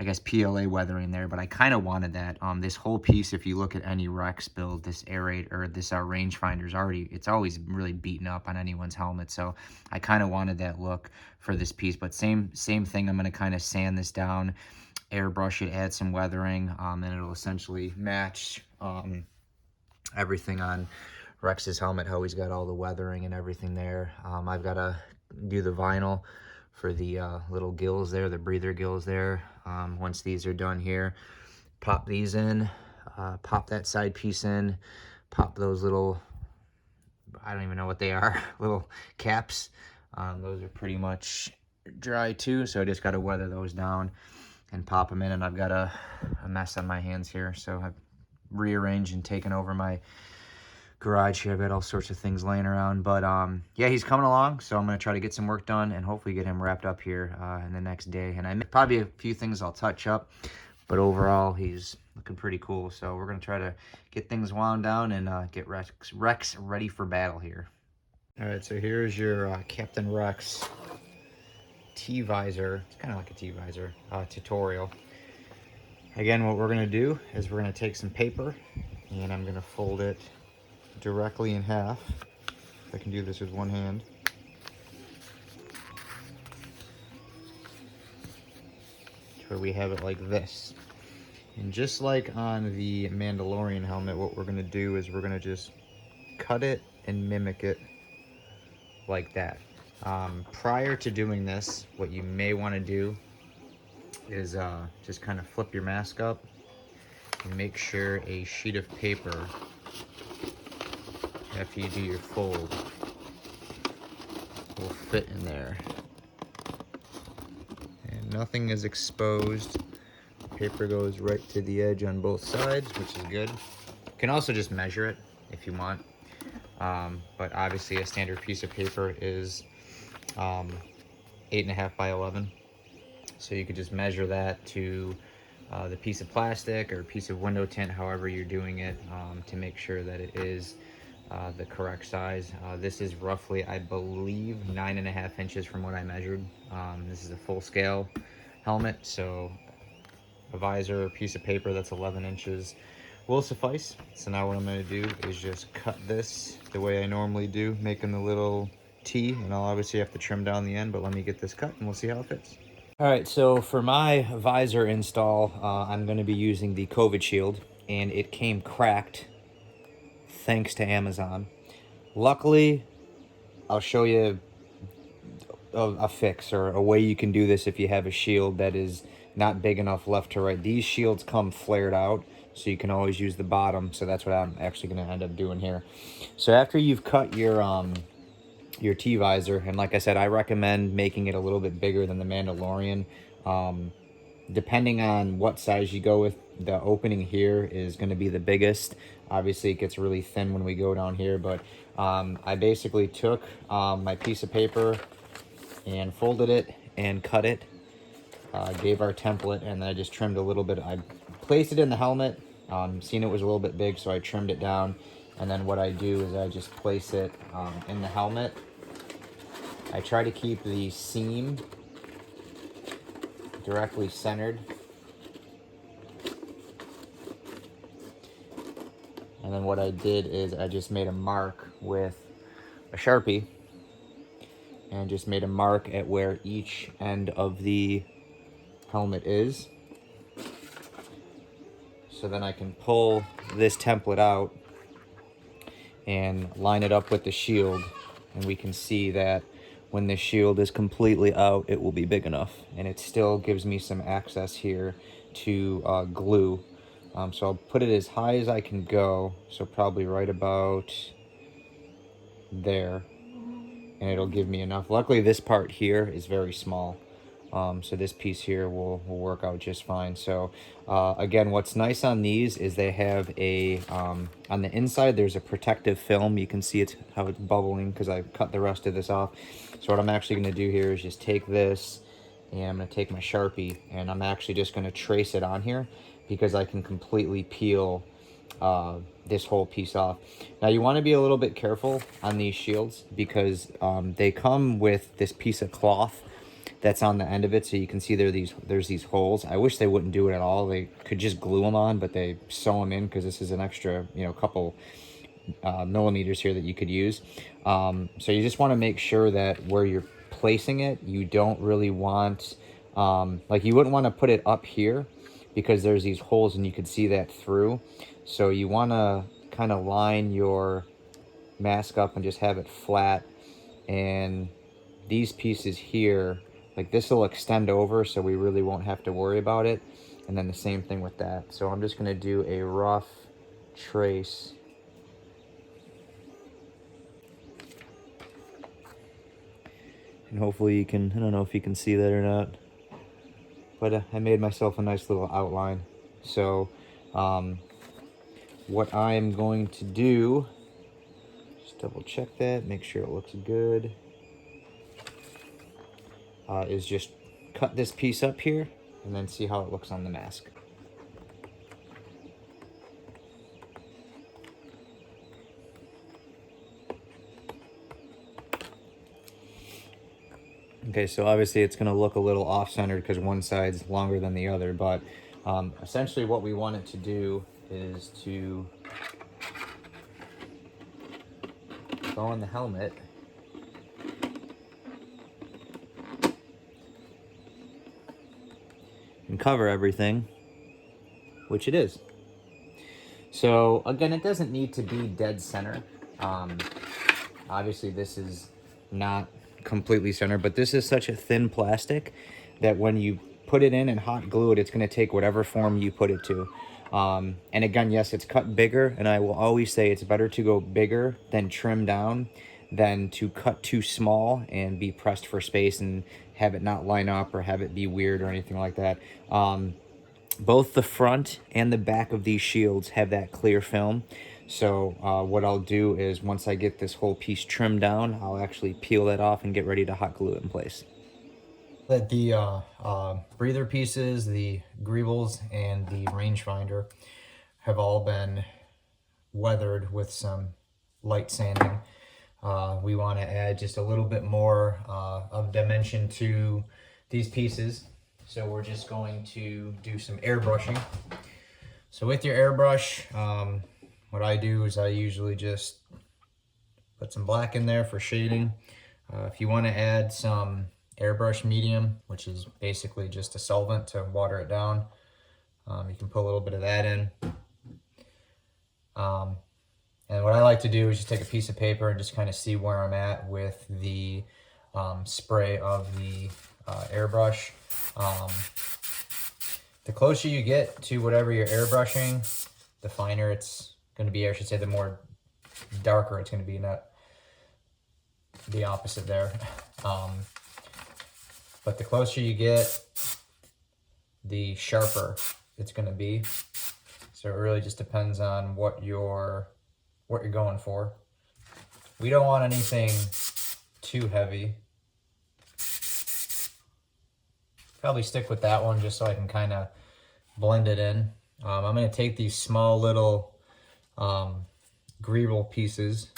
I guess PLA weathering there, but I kind of wanted that. This whole piece, if you look at any Rex build, this aerate or this rangefinder's it's always really beaten up on anyone's helmet. So I kind of wanted that look for this piece, but same thing. I'm going to kind of sand this down, airbrush it, add some weathering, and it'll essentially match everything on Rex's helmet, how he's got all the weathering and everything there. I've got to do the vinyl for the little gills there, the breather gills there. Once these are done here, pop these in, pop that side piece in, pop those little, I don't even know what they are, little caps. Those are pretty much dry too, so I just got to weather those down and pop them in. And I've got a mess on my hands here, so I've rearranged and taken over my garage here. I've got all sorts of things laying around, but yeah, he's coming along, so I'm going to try to get some work done and hopefully get him wrapped up here in the next day. And I probably a few things I'll touch up, but overall he's looking pretty cool. So we're going to try to get things wound down and get Rex ready for battle here. All right, so here's your Captain Rex T-Visor. It's kind of like a T-Visor tutorial. Again, what we're going to do is we're going to take some paper and I'm going to fold it directly in half. I can do this with one hand. Where we have it like this. And just like on the Mandalorian helmet, what we're going to do is we're going to just cut it and mimic it like that. Prior to doing this, what you may want to do is just kind of flip your mask up and make sure a sheet of paper, after you do your fold, will fit in there. And nothing is exposed. The paper goes right to the edge on both sides, which is good. You can also just measure it if you want. But obviously a standard piece of paper is 8.5 by 11. So you could just measure that to the piece of plastic or piece of window tint, however you're doing it, to make sure that it is the correct size. This is roughly, I believe, 9.5 inches from what I measured. This is a full scale helmet, so a visor or piece of paper that's 11 inches will suffice. So now what I'm going to do is just cut this the way I normally do, making the little T, and I'll obviously have to trim down the end, but let me get this cut and we'll see how it fits. All right, so for my visor install, I'm going to be using the COVID shield, and it came cracked thanks to Amazon. Luckily, I'll show you a fix or a way you can do this if you have a shield that is not big enough left to right. These shields come flared out, so you can always use the bottom. So that's what I'm actually going to end up doing here. So after you've cut your T-visor, and like I said, I recommend making it a little bit bigger than the Mandalorian. Depending on what size you go with, the opening here is going to be the biggest. Obviously, it gets really thin when we go down here, but I basically took my piece of paper and folded it and cut it, gave our template, and then I just trimmed a little bit. I placed it in the helmet, seen it was a little bit big, so I trimmed it down, and then what I do is I just place it in the helmet. I try to keep the seam directly centered. And then what I did is I just made a mark with a Sharpie and just made a mark at where each end of the helmet is. So then I can pull this template out and line it up with the shield, and we can see that when the shield is completely out, it will be big enough. And it still gives me some access here to glue. So I'll put it as high as I can go, so probably right about there, and it'll give me enough. Luckily this part here is very small, so this piece here will work out just fine. So again, what's nice on these is they have a on the inside there's a protective film. You can see it's how it's bubbling because I cut the rest of this off. So what I'm actually going to do here is just take this, and I'm going to take my Sharpie, and I'm actually just going to trace it on here because I can completely peel this whole piece off. Now you want to be a little bit careful on these shields because they come with this piece of cloth that's on the end of it, so you can see there's these holes. I wish they wouldn't do it at all. They could just glue them on, but they sew them in because this is an extra, you know, couple millimeters here that you could use. So you just want to make sure that where you're placing it, you don't really want like you wouldn't want to put it up here because there's these holes and you could see that through. So you want to kind of line your mask up and just have it flat, and these pieces here, like this will extend over, so we really won't have to worry about it. And then the same thing with that. So I'm just going to do a rough trace. And hopefully you can, I don't know if you can see that or not, but I made myself a nice little outline. So what I am going to do, just double check that, make sure it looks good, is just cut this piece up here and then see how it looks on the mask. Okay, so obviously it's going to look a little off-centered because one side's longer than the other, but essentially what we want it to do is to go on the helmet and cover everything, which it is. So again, it doesn't need to be dead center. Obviously this is not completely center, but this is such a thin plastic that when you put it in and hot glue it, it's going to take whatever form you put it to. And again, yes, it's cut bigger, and I will always say it's better to go bigger than trim down than to cut too small and be pressed for space and have it not line up or have it be weird or anything like that. Both the front and the back of these shields have that clear film. So what I'll do is once I get this whole piece trimmed down, I'll actually peel that off and get ready to hot glue it in place. That the breather pieces, the greebles, and the rangefinder have all been weathered with some light sanding. We want to add just a little bit more of dimension to these pieces. So we're just going to do some airbrushing. So with your airbrush, what I do is I usually just put some black in there for shading. If you want to add some airbrush medium, which is basically just a solvent to water it down, you can put a little bit of that in. And what I like to do is just take a piece of paper and just kind of see where I'm at with the spray of the airbrush. The closer you get to whatever you're airbrushing, the finer it's going to be. I should say the more darker it's going to be, not the opposite there. But the closer you get, the sharper it's going to be. So it really just depends on what you're going for. We don't want anything too heavy. Probably stick with that one just so I can kind of blend it in. I'm going to take these small little greeble pieces.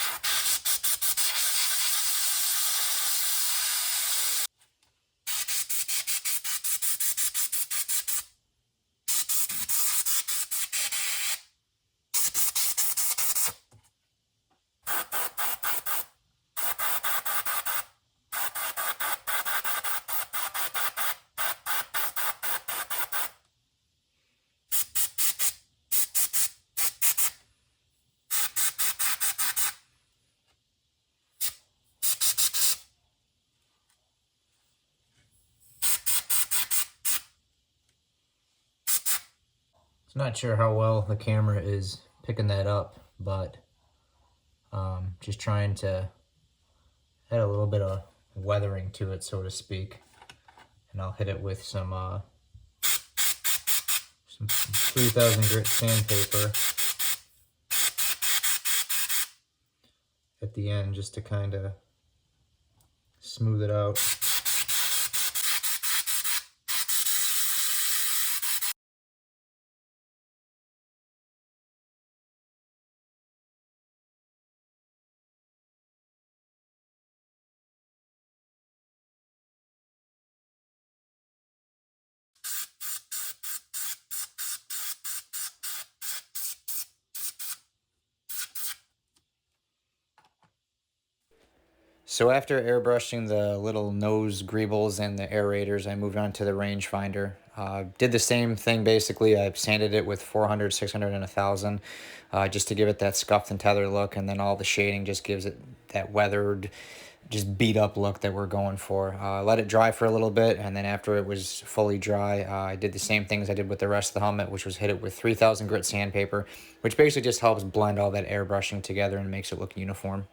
Not sure how well the camera is picking that up, but just trying to add a little bit of weathering to it, so to speak. And I'll hit it with some 3000 grit sandpaper at the end, just to kind of smooth it out. So after airbrushing the little nose greebles and the aerators, I moved on to the rangefinder. Did the same thing basically. I sanded it with 400, 600, and 1000 just to give it that scuffed and tethered look, and then all the shading just gives it that weathered, just beat up look that we're going for. Let it dry for a little bit, and then after it was fully dry, I did the same things I did with the rest of the helmet, which was hit it with 3000 grit sandpaper, which basically just helps blend all that airbrushing together and makes it look uniform.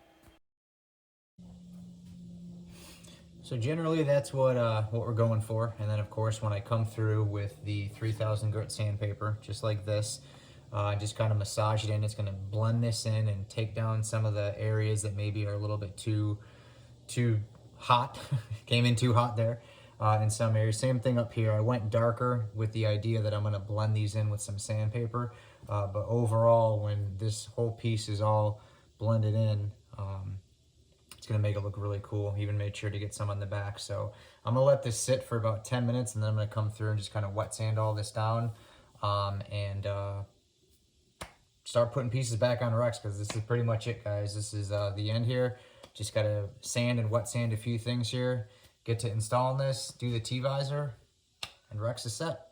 So generally that's what we're going for. And then of course when I come through with the 3000 grit sandpaper, just like this, just kind of massage it in. It's going to blend this in and take down some of the areas that maybe are a little bit too hot. Came in too hot there in some areas. Same thing up here. I went darker with the idea that I'm going to blend these in with some sandpaper. But overall, when this whole piece is all blended in, it's gonna make it look really cool. Even made sure to get some on the back. So I'm gonna let this sit for about 10 minutes, and then I'm gonna come through and just kind of wet sand all this down and start putting pieces back on Rex, because this is pretty much it, guys. This is the end here. Just gotta sand and wet sand a few things here, get to installing this, do the T-visor, and Rex is set.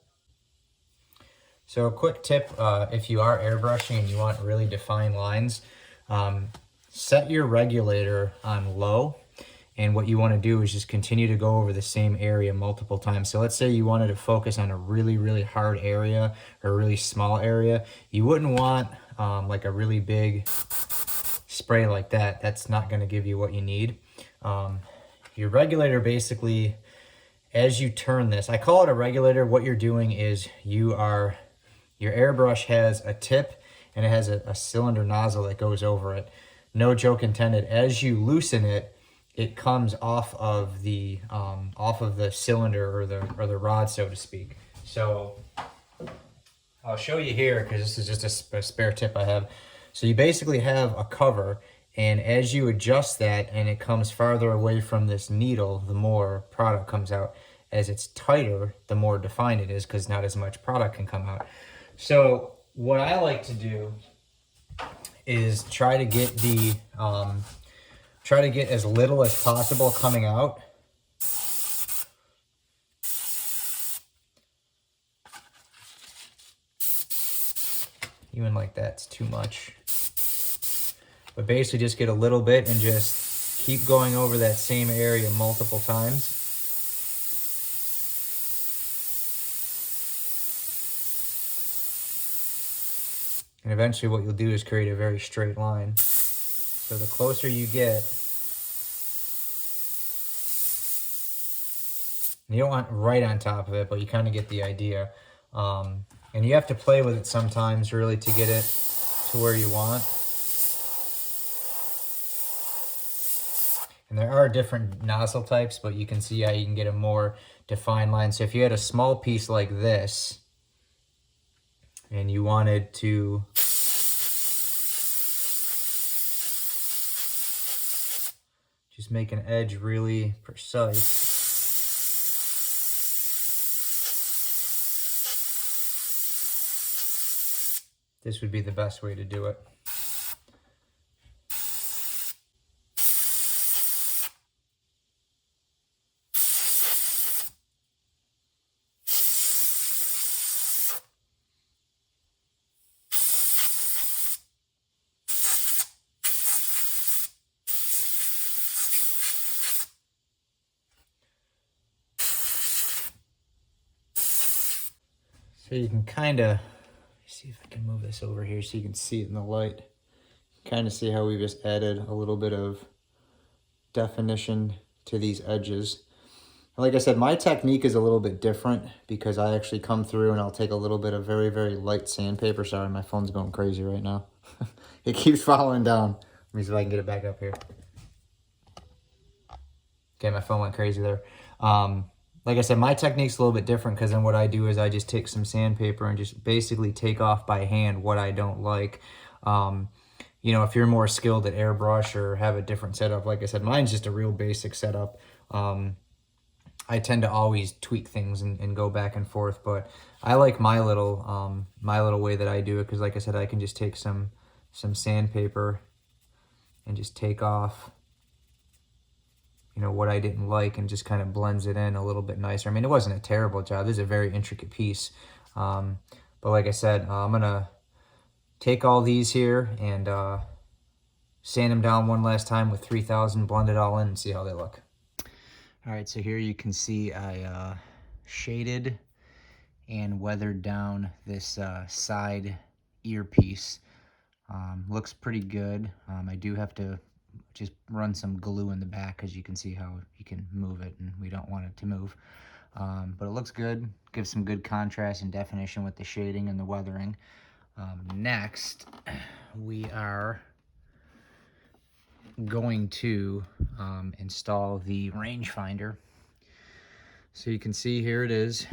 So a quick tip, if you are airbrushing and you want really defined lines, set your regulator on low, and what you want to do is just continue to go over the same area multiple times. So let's say you wanted to focus on a really, really hard area or a really small area. You wouldn't want like a really big spray like that. That's not going to give you what you need. Your regulator basically, as you turn this, I call it a regulator. What you're doing is your airbrush has a tip and it has a cylinder nozzle that goes over it. No joke intended. As you loosen it, it comes off of the cylinder or the rod, so to speak. So I'll show you here, because this is just a spare tip I have. So you basically have a cover, and as you adjust that and it comes farther away from this needle, the more product comes out. As it's tighter, the more defined it is, because not as much product can come out. So what I like to do is try to get as little as possible coming out. Even like that's too much. But basically just get a little bit and just keep going over that same area multiple times. And eventually what you'll do is create a very straight line. So the closer you get, you don't want right on top of it, but you kind of get the idea. And you have to play with it sometimes really to get it to where you want. And there are different nozzle types, but you can see how you can get a more defined line. So if you had a small piece like this, and you wanted to just make an edge really precise, this would be the best way to do it. So you can kind of see if I can move this over here so you can see it in the light. Kind of see how we just added a little bit of definition to these edges. Like I said, my technique is a little bit different because I actually come through and I'll take a little bit of very, very light sandpaper. Sorry, my phone's going crazy right now. It keeps falling down. Let me see if I can get it back up here. Okay, my phone went crazy there. Like I said, my technique's a little bit different because then what I do is I just take some sandpaper and just basically take off by hand what I don't like. You know, if you're more skilled at airbrush or have a different setup, like I said, mine's just a real basic setup. I tend to always tweak things and go back and forth, but I like my little way that I do it because, like I said, I can just take some sandpaper and just take off, you know, what I didn't like and just kind of blends it in a little bit nicer. I mean, it wasn't a terrible job. This is a very intricate piece, but like I said, I'm gonna take all these here and sand them down one last time with 3000, blend it all in, and see how they look. All right, so here you can see I shaded and weathered down this side earpiece. Looks pretty good. I do have to just run some glue in the back because you can see how you can move it and we don't want it to move. But it looks good, gives some good contrast and definition with the shading and the weathering. Next, we are going to install the rangefinder. So you can see here it is,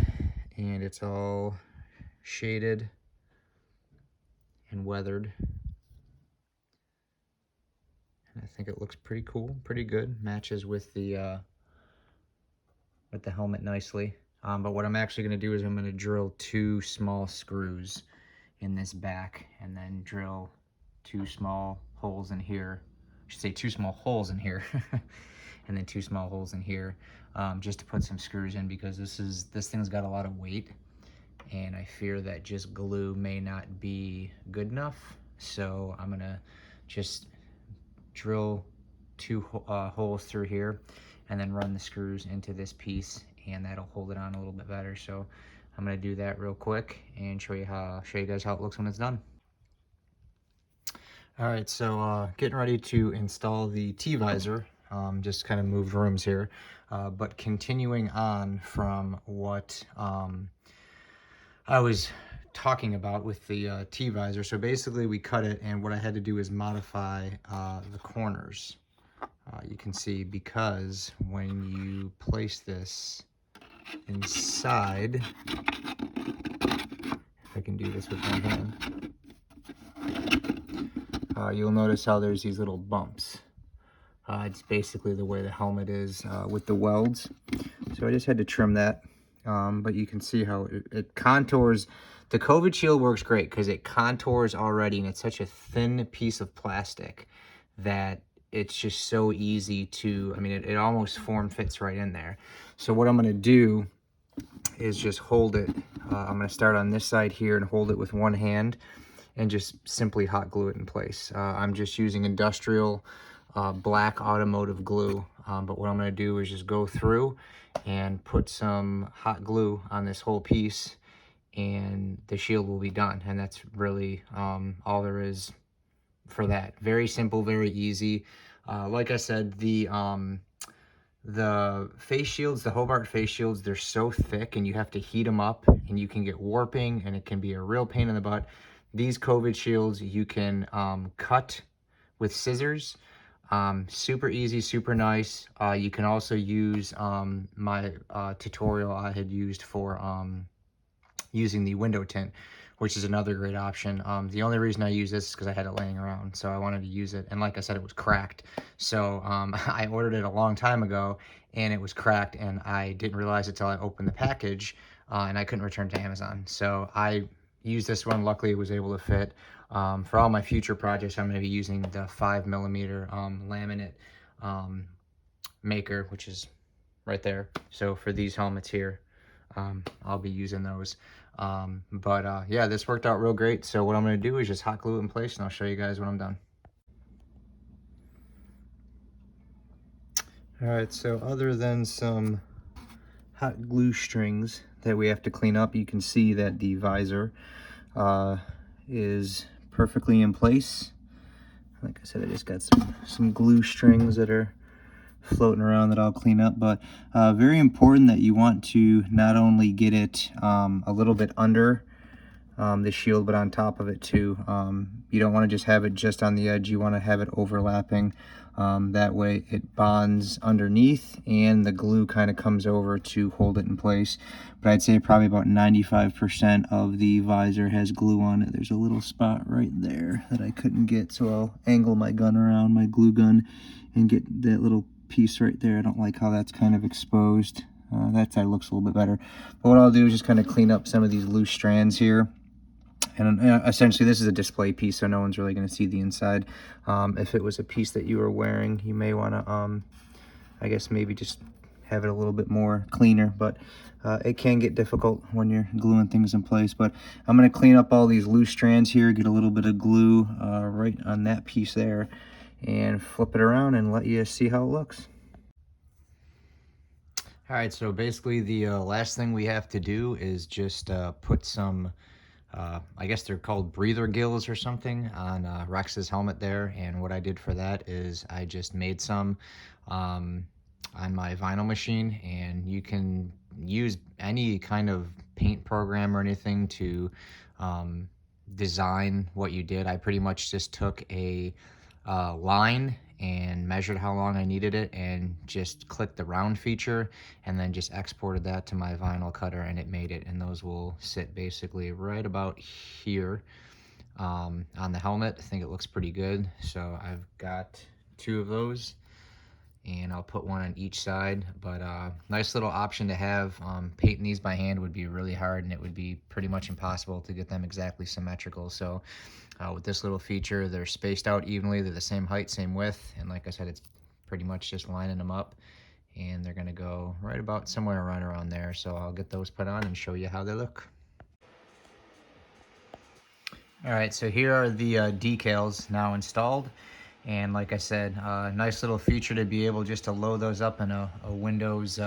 and it's all shaded and weathered. And I think it looks pretty cool, pretty good. Matches with the helmet nicely. But what I'm actually going to do is I'm going to drill 2 small screws in this back, and then drill 2 small holes in here. I should say 2 small holes in here, and then 2 small holes in here, just to put some screws in because this thing's got a lot of weight, and I fear that just glue may not be good enough. So I'm gonna just drill 2 holes through here, and then run the screws into this piece, and that'll hold it on a little bit better. So I'm gonna do that real quick and show you guys how it looks when it's done. All right, so getting ready to install the T-visor. Just kind of moved rooms here, but continuing on from what I was talking about with the T-visor. So basically we cut it, and what I had to do is modify the corners. You can see, because when you place this inside, if I can do this with my hand, you'll notice how there's these little bumps. It's basically the way the helmet is with the welds. So I just had to trim that, but you can see how it contours. The COVID shield works great because it contours already, and it's such a thin piece of plastic that it's just so easy to, I mean, it almost form fits right in there. So what I'm going to do is just hold it. I'm going to start on this side here and hold it with one hand and just simply hot glue it in place. I'm just using industrial black automotive glue, but what I'm going to do is just go through and put some hot glue on this whole piece, and the shield will be done. And that's really all there is for that. Very simple, very easy. Like I said, the face shields, the Hobart face shields, they're so thick and you have to heat them up, and you can get warping, and it can be a real pain in the butt. These COVID shields you can cut with scissors. Super easy, super nice. You can also use my tutorial I had used for using the window tint, which is another great option. The only reason I use this is because I had it laying around, so I wanted to use it. And like I said, it was cracked. So I ordered it a long time ago, and it was cracked, and I didn't realize it till I opened the package, and I couldn't return to Amazon. So I used this one. Luckily, it was able to fit. For all my future projects, I'm going to be using the 5mm laminate maker, which is right there. So for these helmets here, I'll be using those. Yeah, this worked out real great. So what I'm going to do is just hot glue it in place, and I'll show you guys when I'm done. All right, so other than some hot glue strings that we have to clean up, you can see that the visor is perfectly in place. Like I said, I just got some glue strings that are floating around that I'll clean up, but very important that you want to not only get it a little bit under the shield, but on top of it too. You don't want to just have it just on the edge, you want to have it overlapping. That way it bonds underneath and the glue kind of comes over to hold it in place. But I'd say probably about 95% of the visor has glue on it. There's a little spot right there that I couldn't get, so I'll angle my gun around, my glue gun, and get that little piece right there. I don't like how that's kind of exposed. That side looks a little bit better. But what I'll do is just kind of clean up some of these loose strands here. And essentially this is a display piece, so no one's really going to see the inside. If it was a piece that you were wearing, you may want to, I guess maybe just have it a little bit more cleaner, but it can get difficult when you're gluing things in place. But I'm going to clean up all these loose strands here, get a little bit of glue right on that piece there, and flip it around and let you see how it looks. All right, so basically the last thing we have to do is just put some I guess they're called breather gills or something on Rex's helmet there. And what I did for that is I just made some on my vinyl machine, and you can use any kind of paint program or anything to design what you did. I pretty much just took a line and measured how long I needed it and just clicked the round feature and then just exported that to my vinyl cutter, and it made it. And those will sit basically right about here on the helmet. I think it looks pretty good. So I've got 2 of those, and I'll put one on each side. But nice little option to have. Painting these by hand would be really hard, and it would be pretty much impossible to get them exactly symmetrical. So with this little feature, they're spaced out evenly, they're the same height, same width, and like I said, it's pretty much just lining them up, and they're gonna go right about somewhere around there. So I'll get those put on and show you how they look. All right, so here are the decals now installed. And like I said, nice little feature to be able just to load those up in a Windows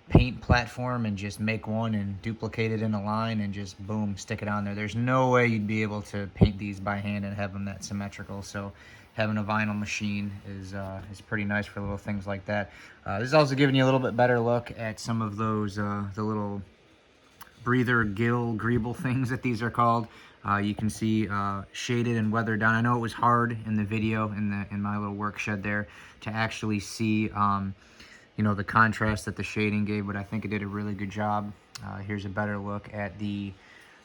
paint platform and just make one and duplicate it in a line and just boom, stick it on there. There's no way you'd be able to paint these by hand and have them that symmetrical. So having a vinyl machine is pretty nice for little things like that. This is also giving you a little bit better look at some of those the little breather gill greeble things that these are called. You can see shaded and weathered down. I know it was hard in the video in my little work shed there to actually see the contrast that the shading gave, but I think it did a really good job. Here's a better look at the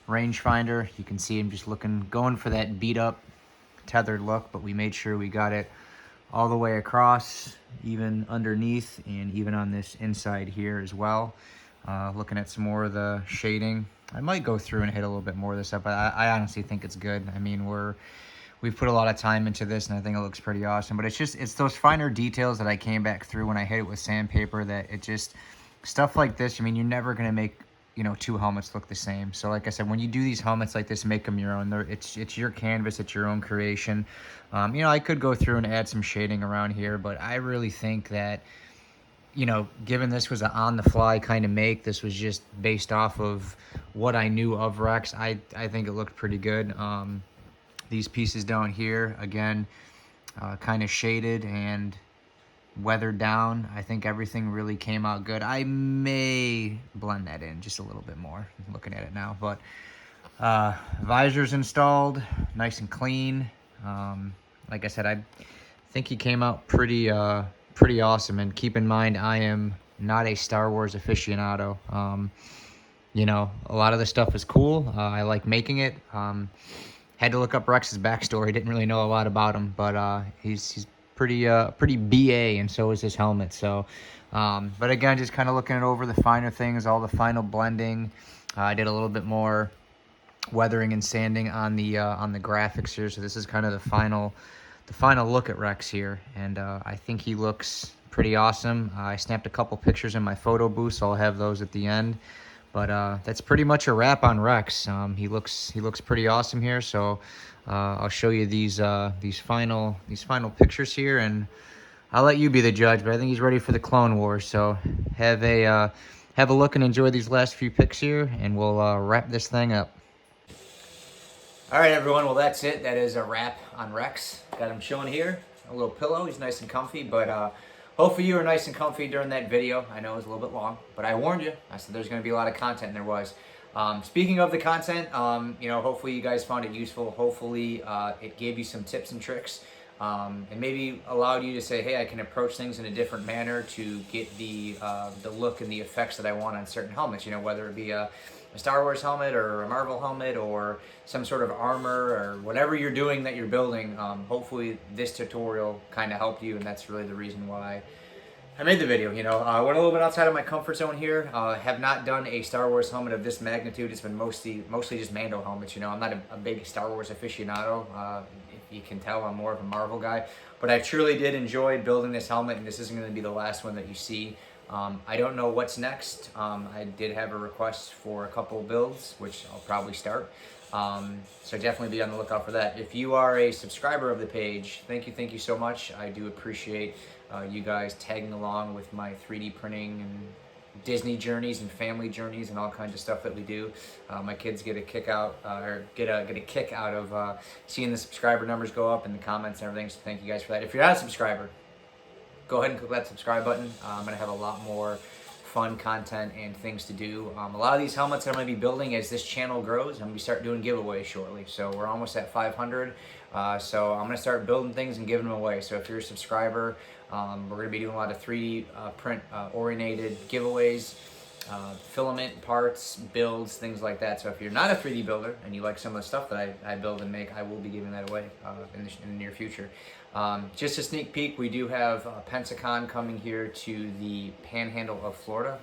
rangefinder. You can see I'm just going for that beat up tethered look, but we made sure we got it all the way across, even underneath, and even on this inside here as well. Looking at some more of the shading. I might go through and hit a little bit more of this up, but I honestly think it's good. I mean, we've put a lot of time into this, and I think it looks pretty awesome. But it's those finer details that I came back through when I hit it with sandpaper, that it just, stuff like this, I mean, you're never going to make, 2 helmets look the same. So like I said, when you do these helmets like this, make them your own. It's your canvas, it's your own creation. I could go through and add some shading around here, but I really think that, given this was an on-the-fly kind of make, this was just based off of what I knew of Rex, I think it looked pretty good. These pieces down here, again, kind of shaded and weathered down. I think everything really came out good. I may blend that in just a little bit more, looking at it now. But visor's installed, nice and clean. Like I said, I think he came out pretty awesome. And keep in mind, I am not a Star Wars aficionado. A lot of the stuff is cool. I like making it. Had to look up Rex's backstory. Didn't really know a lot about him, but he's pretty BA, and so is his helmet. So, but again, just kind of looking over the finer things, all the final blending. I did a little bit more weathering and sanding on the graphics here. So this is kind of the final look at Rex here, and I think he looks pretty awesome. I snapped a couple pictures in my photo booth, so I'll have those at the end. But that's pretty much a wrap on Rex. He looks pretty awesome here. So I'll show you these final pictures here, and I'll let you be the judge. But I think he's ready for the Clone Wars. So have a look and enjoy these last few pics here, and we'll wrap this thing up. All right, everyone. Well, that's it. That is a wrap on Rex. Got him chilling here. A little pillow. He's nice and comfy. But hopefully you were nice and comfy during that video. I know it was a little bit long, but I warned you. I said there's going to be a lot of content, and there was. Speaking of the content, hopefully you guys found it useful. Hopefully it gave you some tips and tricks. And maybe allowed you to say, hey, I can approach things in a different manner to get the look and the effects that I want on certain helmets. Whether it be a Star Wars helmet or a Marvel helmet or some sort of armor or whatever you're doing that you're building. Hopefully this tutorial kind of helped you, and that's really the reason why I made the video. I went a little bit outside of my comfort zone here. Have not done a Star Wars helmet of this magnitude. It's been mostly just Mando helmets. I'm not a big Star Wars aficionado. If you can tell, I'm more of a Marvel guy. But I truly did enjoy building this helmet, and this isn't going to be the last one that you see. I don't know what's next. I did have a request for a couple builds, which I'll probably start. So definitely be on the lookout for that. If you are a subscriber of the page, thank you so much. I do appreciate you guys tagging along with my 3D printing and Disney journeys and family journeys and all kinds of stuff that we do. My kids get a kick out, get a kick out of seeing the subscriber numbers go up in the comments and everything. So thank you guys for that. If you're not a subscriber, go ahead and click that subscribe button. I'm gonna have a lot more fun content and things to do. A lot of these helmets that I'm going to be building as this channel grows, I'm going to start doing giveaways shortly. So we're almost at 500. So I'm going to start building things and giving them away. So if you're a subscriber, we're going to be doing a lot of 3D print oriented giveaways, filament parts, builds, things like that. So if you're not a 3D builder and you like some of the stuff that I build and make, I will be giving that away in the near future. Just a sneak peek, we do have Pensacon coming here to the panhandle of Florida.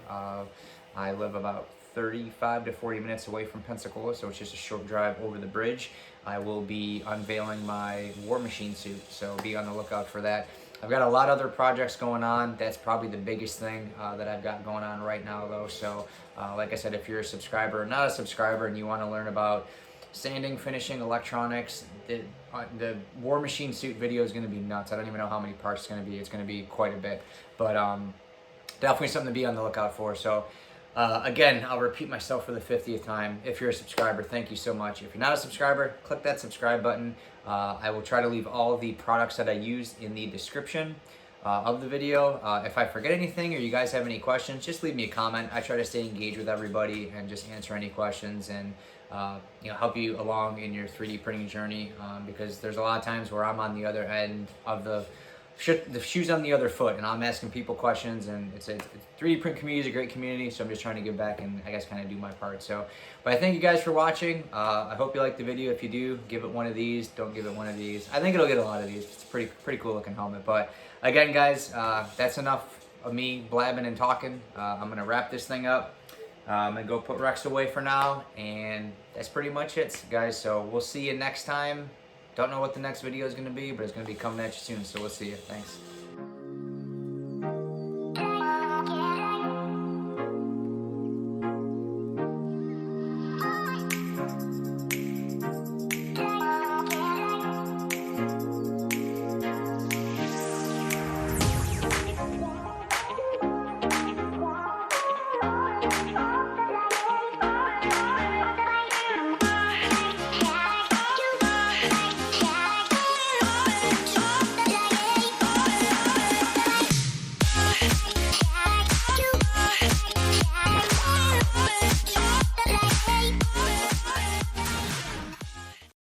I live about 35 to 40 minutes away from Pensacola, so it's just a short drive over the bridge. I will be unveiling my War Machine suit, so be on the lookout for that. I've got a lot of other projects going on. That's probably the biggest thing that I've got going on right now, though. So, like I said, if you're a subscriber or not a subscriber and you want to learn about sanding, finishing, electronics, the War Machine suit video is going to be nuts. I don't even know how many parts it's going to be. It's going to be quite a bit. But definitely something to be on the lookout for. So, again, I'll repeat myself for the 50th time. If you're a subscriber, thank you so much. If you're not a subscriber, click that subscribe button. I will try to leave all of the products that I use in the description of the video. If I forget anything or you guys have any questions, just leave me a comment. I try to stay engaged with everybody and just answer any questions and help you along in your 3D printing journey, because there's a lot of times where I'm on the other end of the shoe's on the other foot and I'm asking people questions, and it's 3D print community is a great community, so I'm just trying to give back and I guess kind of do my part. So, but I thank you guys for watching. I hope you liked the video. If you do, give it one of these. Don't give it one of these. I think it'll get a lot of these. It's a pretty cool looking helmet. But again, guys, that's enough of me blabbing and talking. I'm gonna wrap this thing up. I'm gonna go put Rex away for now, and that's pretty much it, guys. So we'll see you next time. Don't know what the next video is going to be, but it's going to be coming at you soon, so we'll see you. Thanks.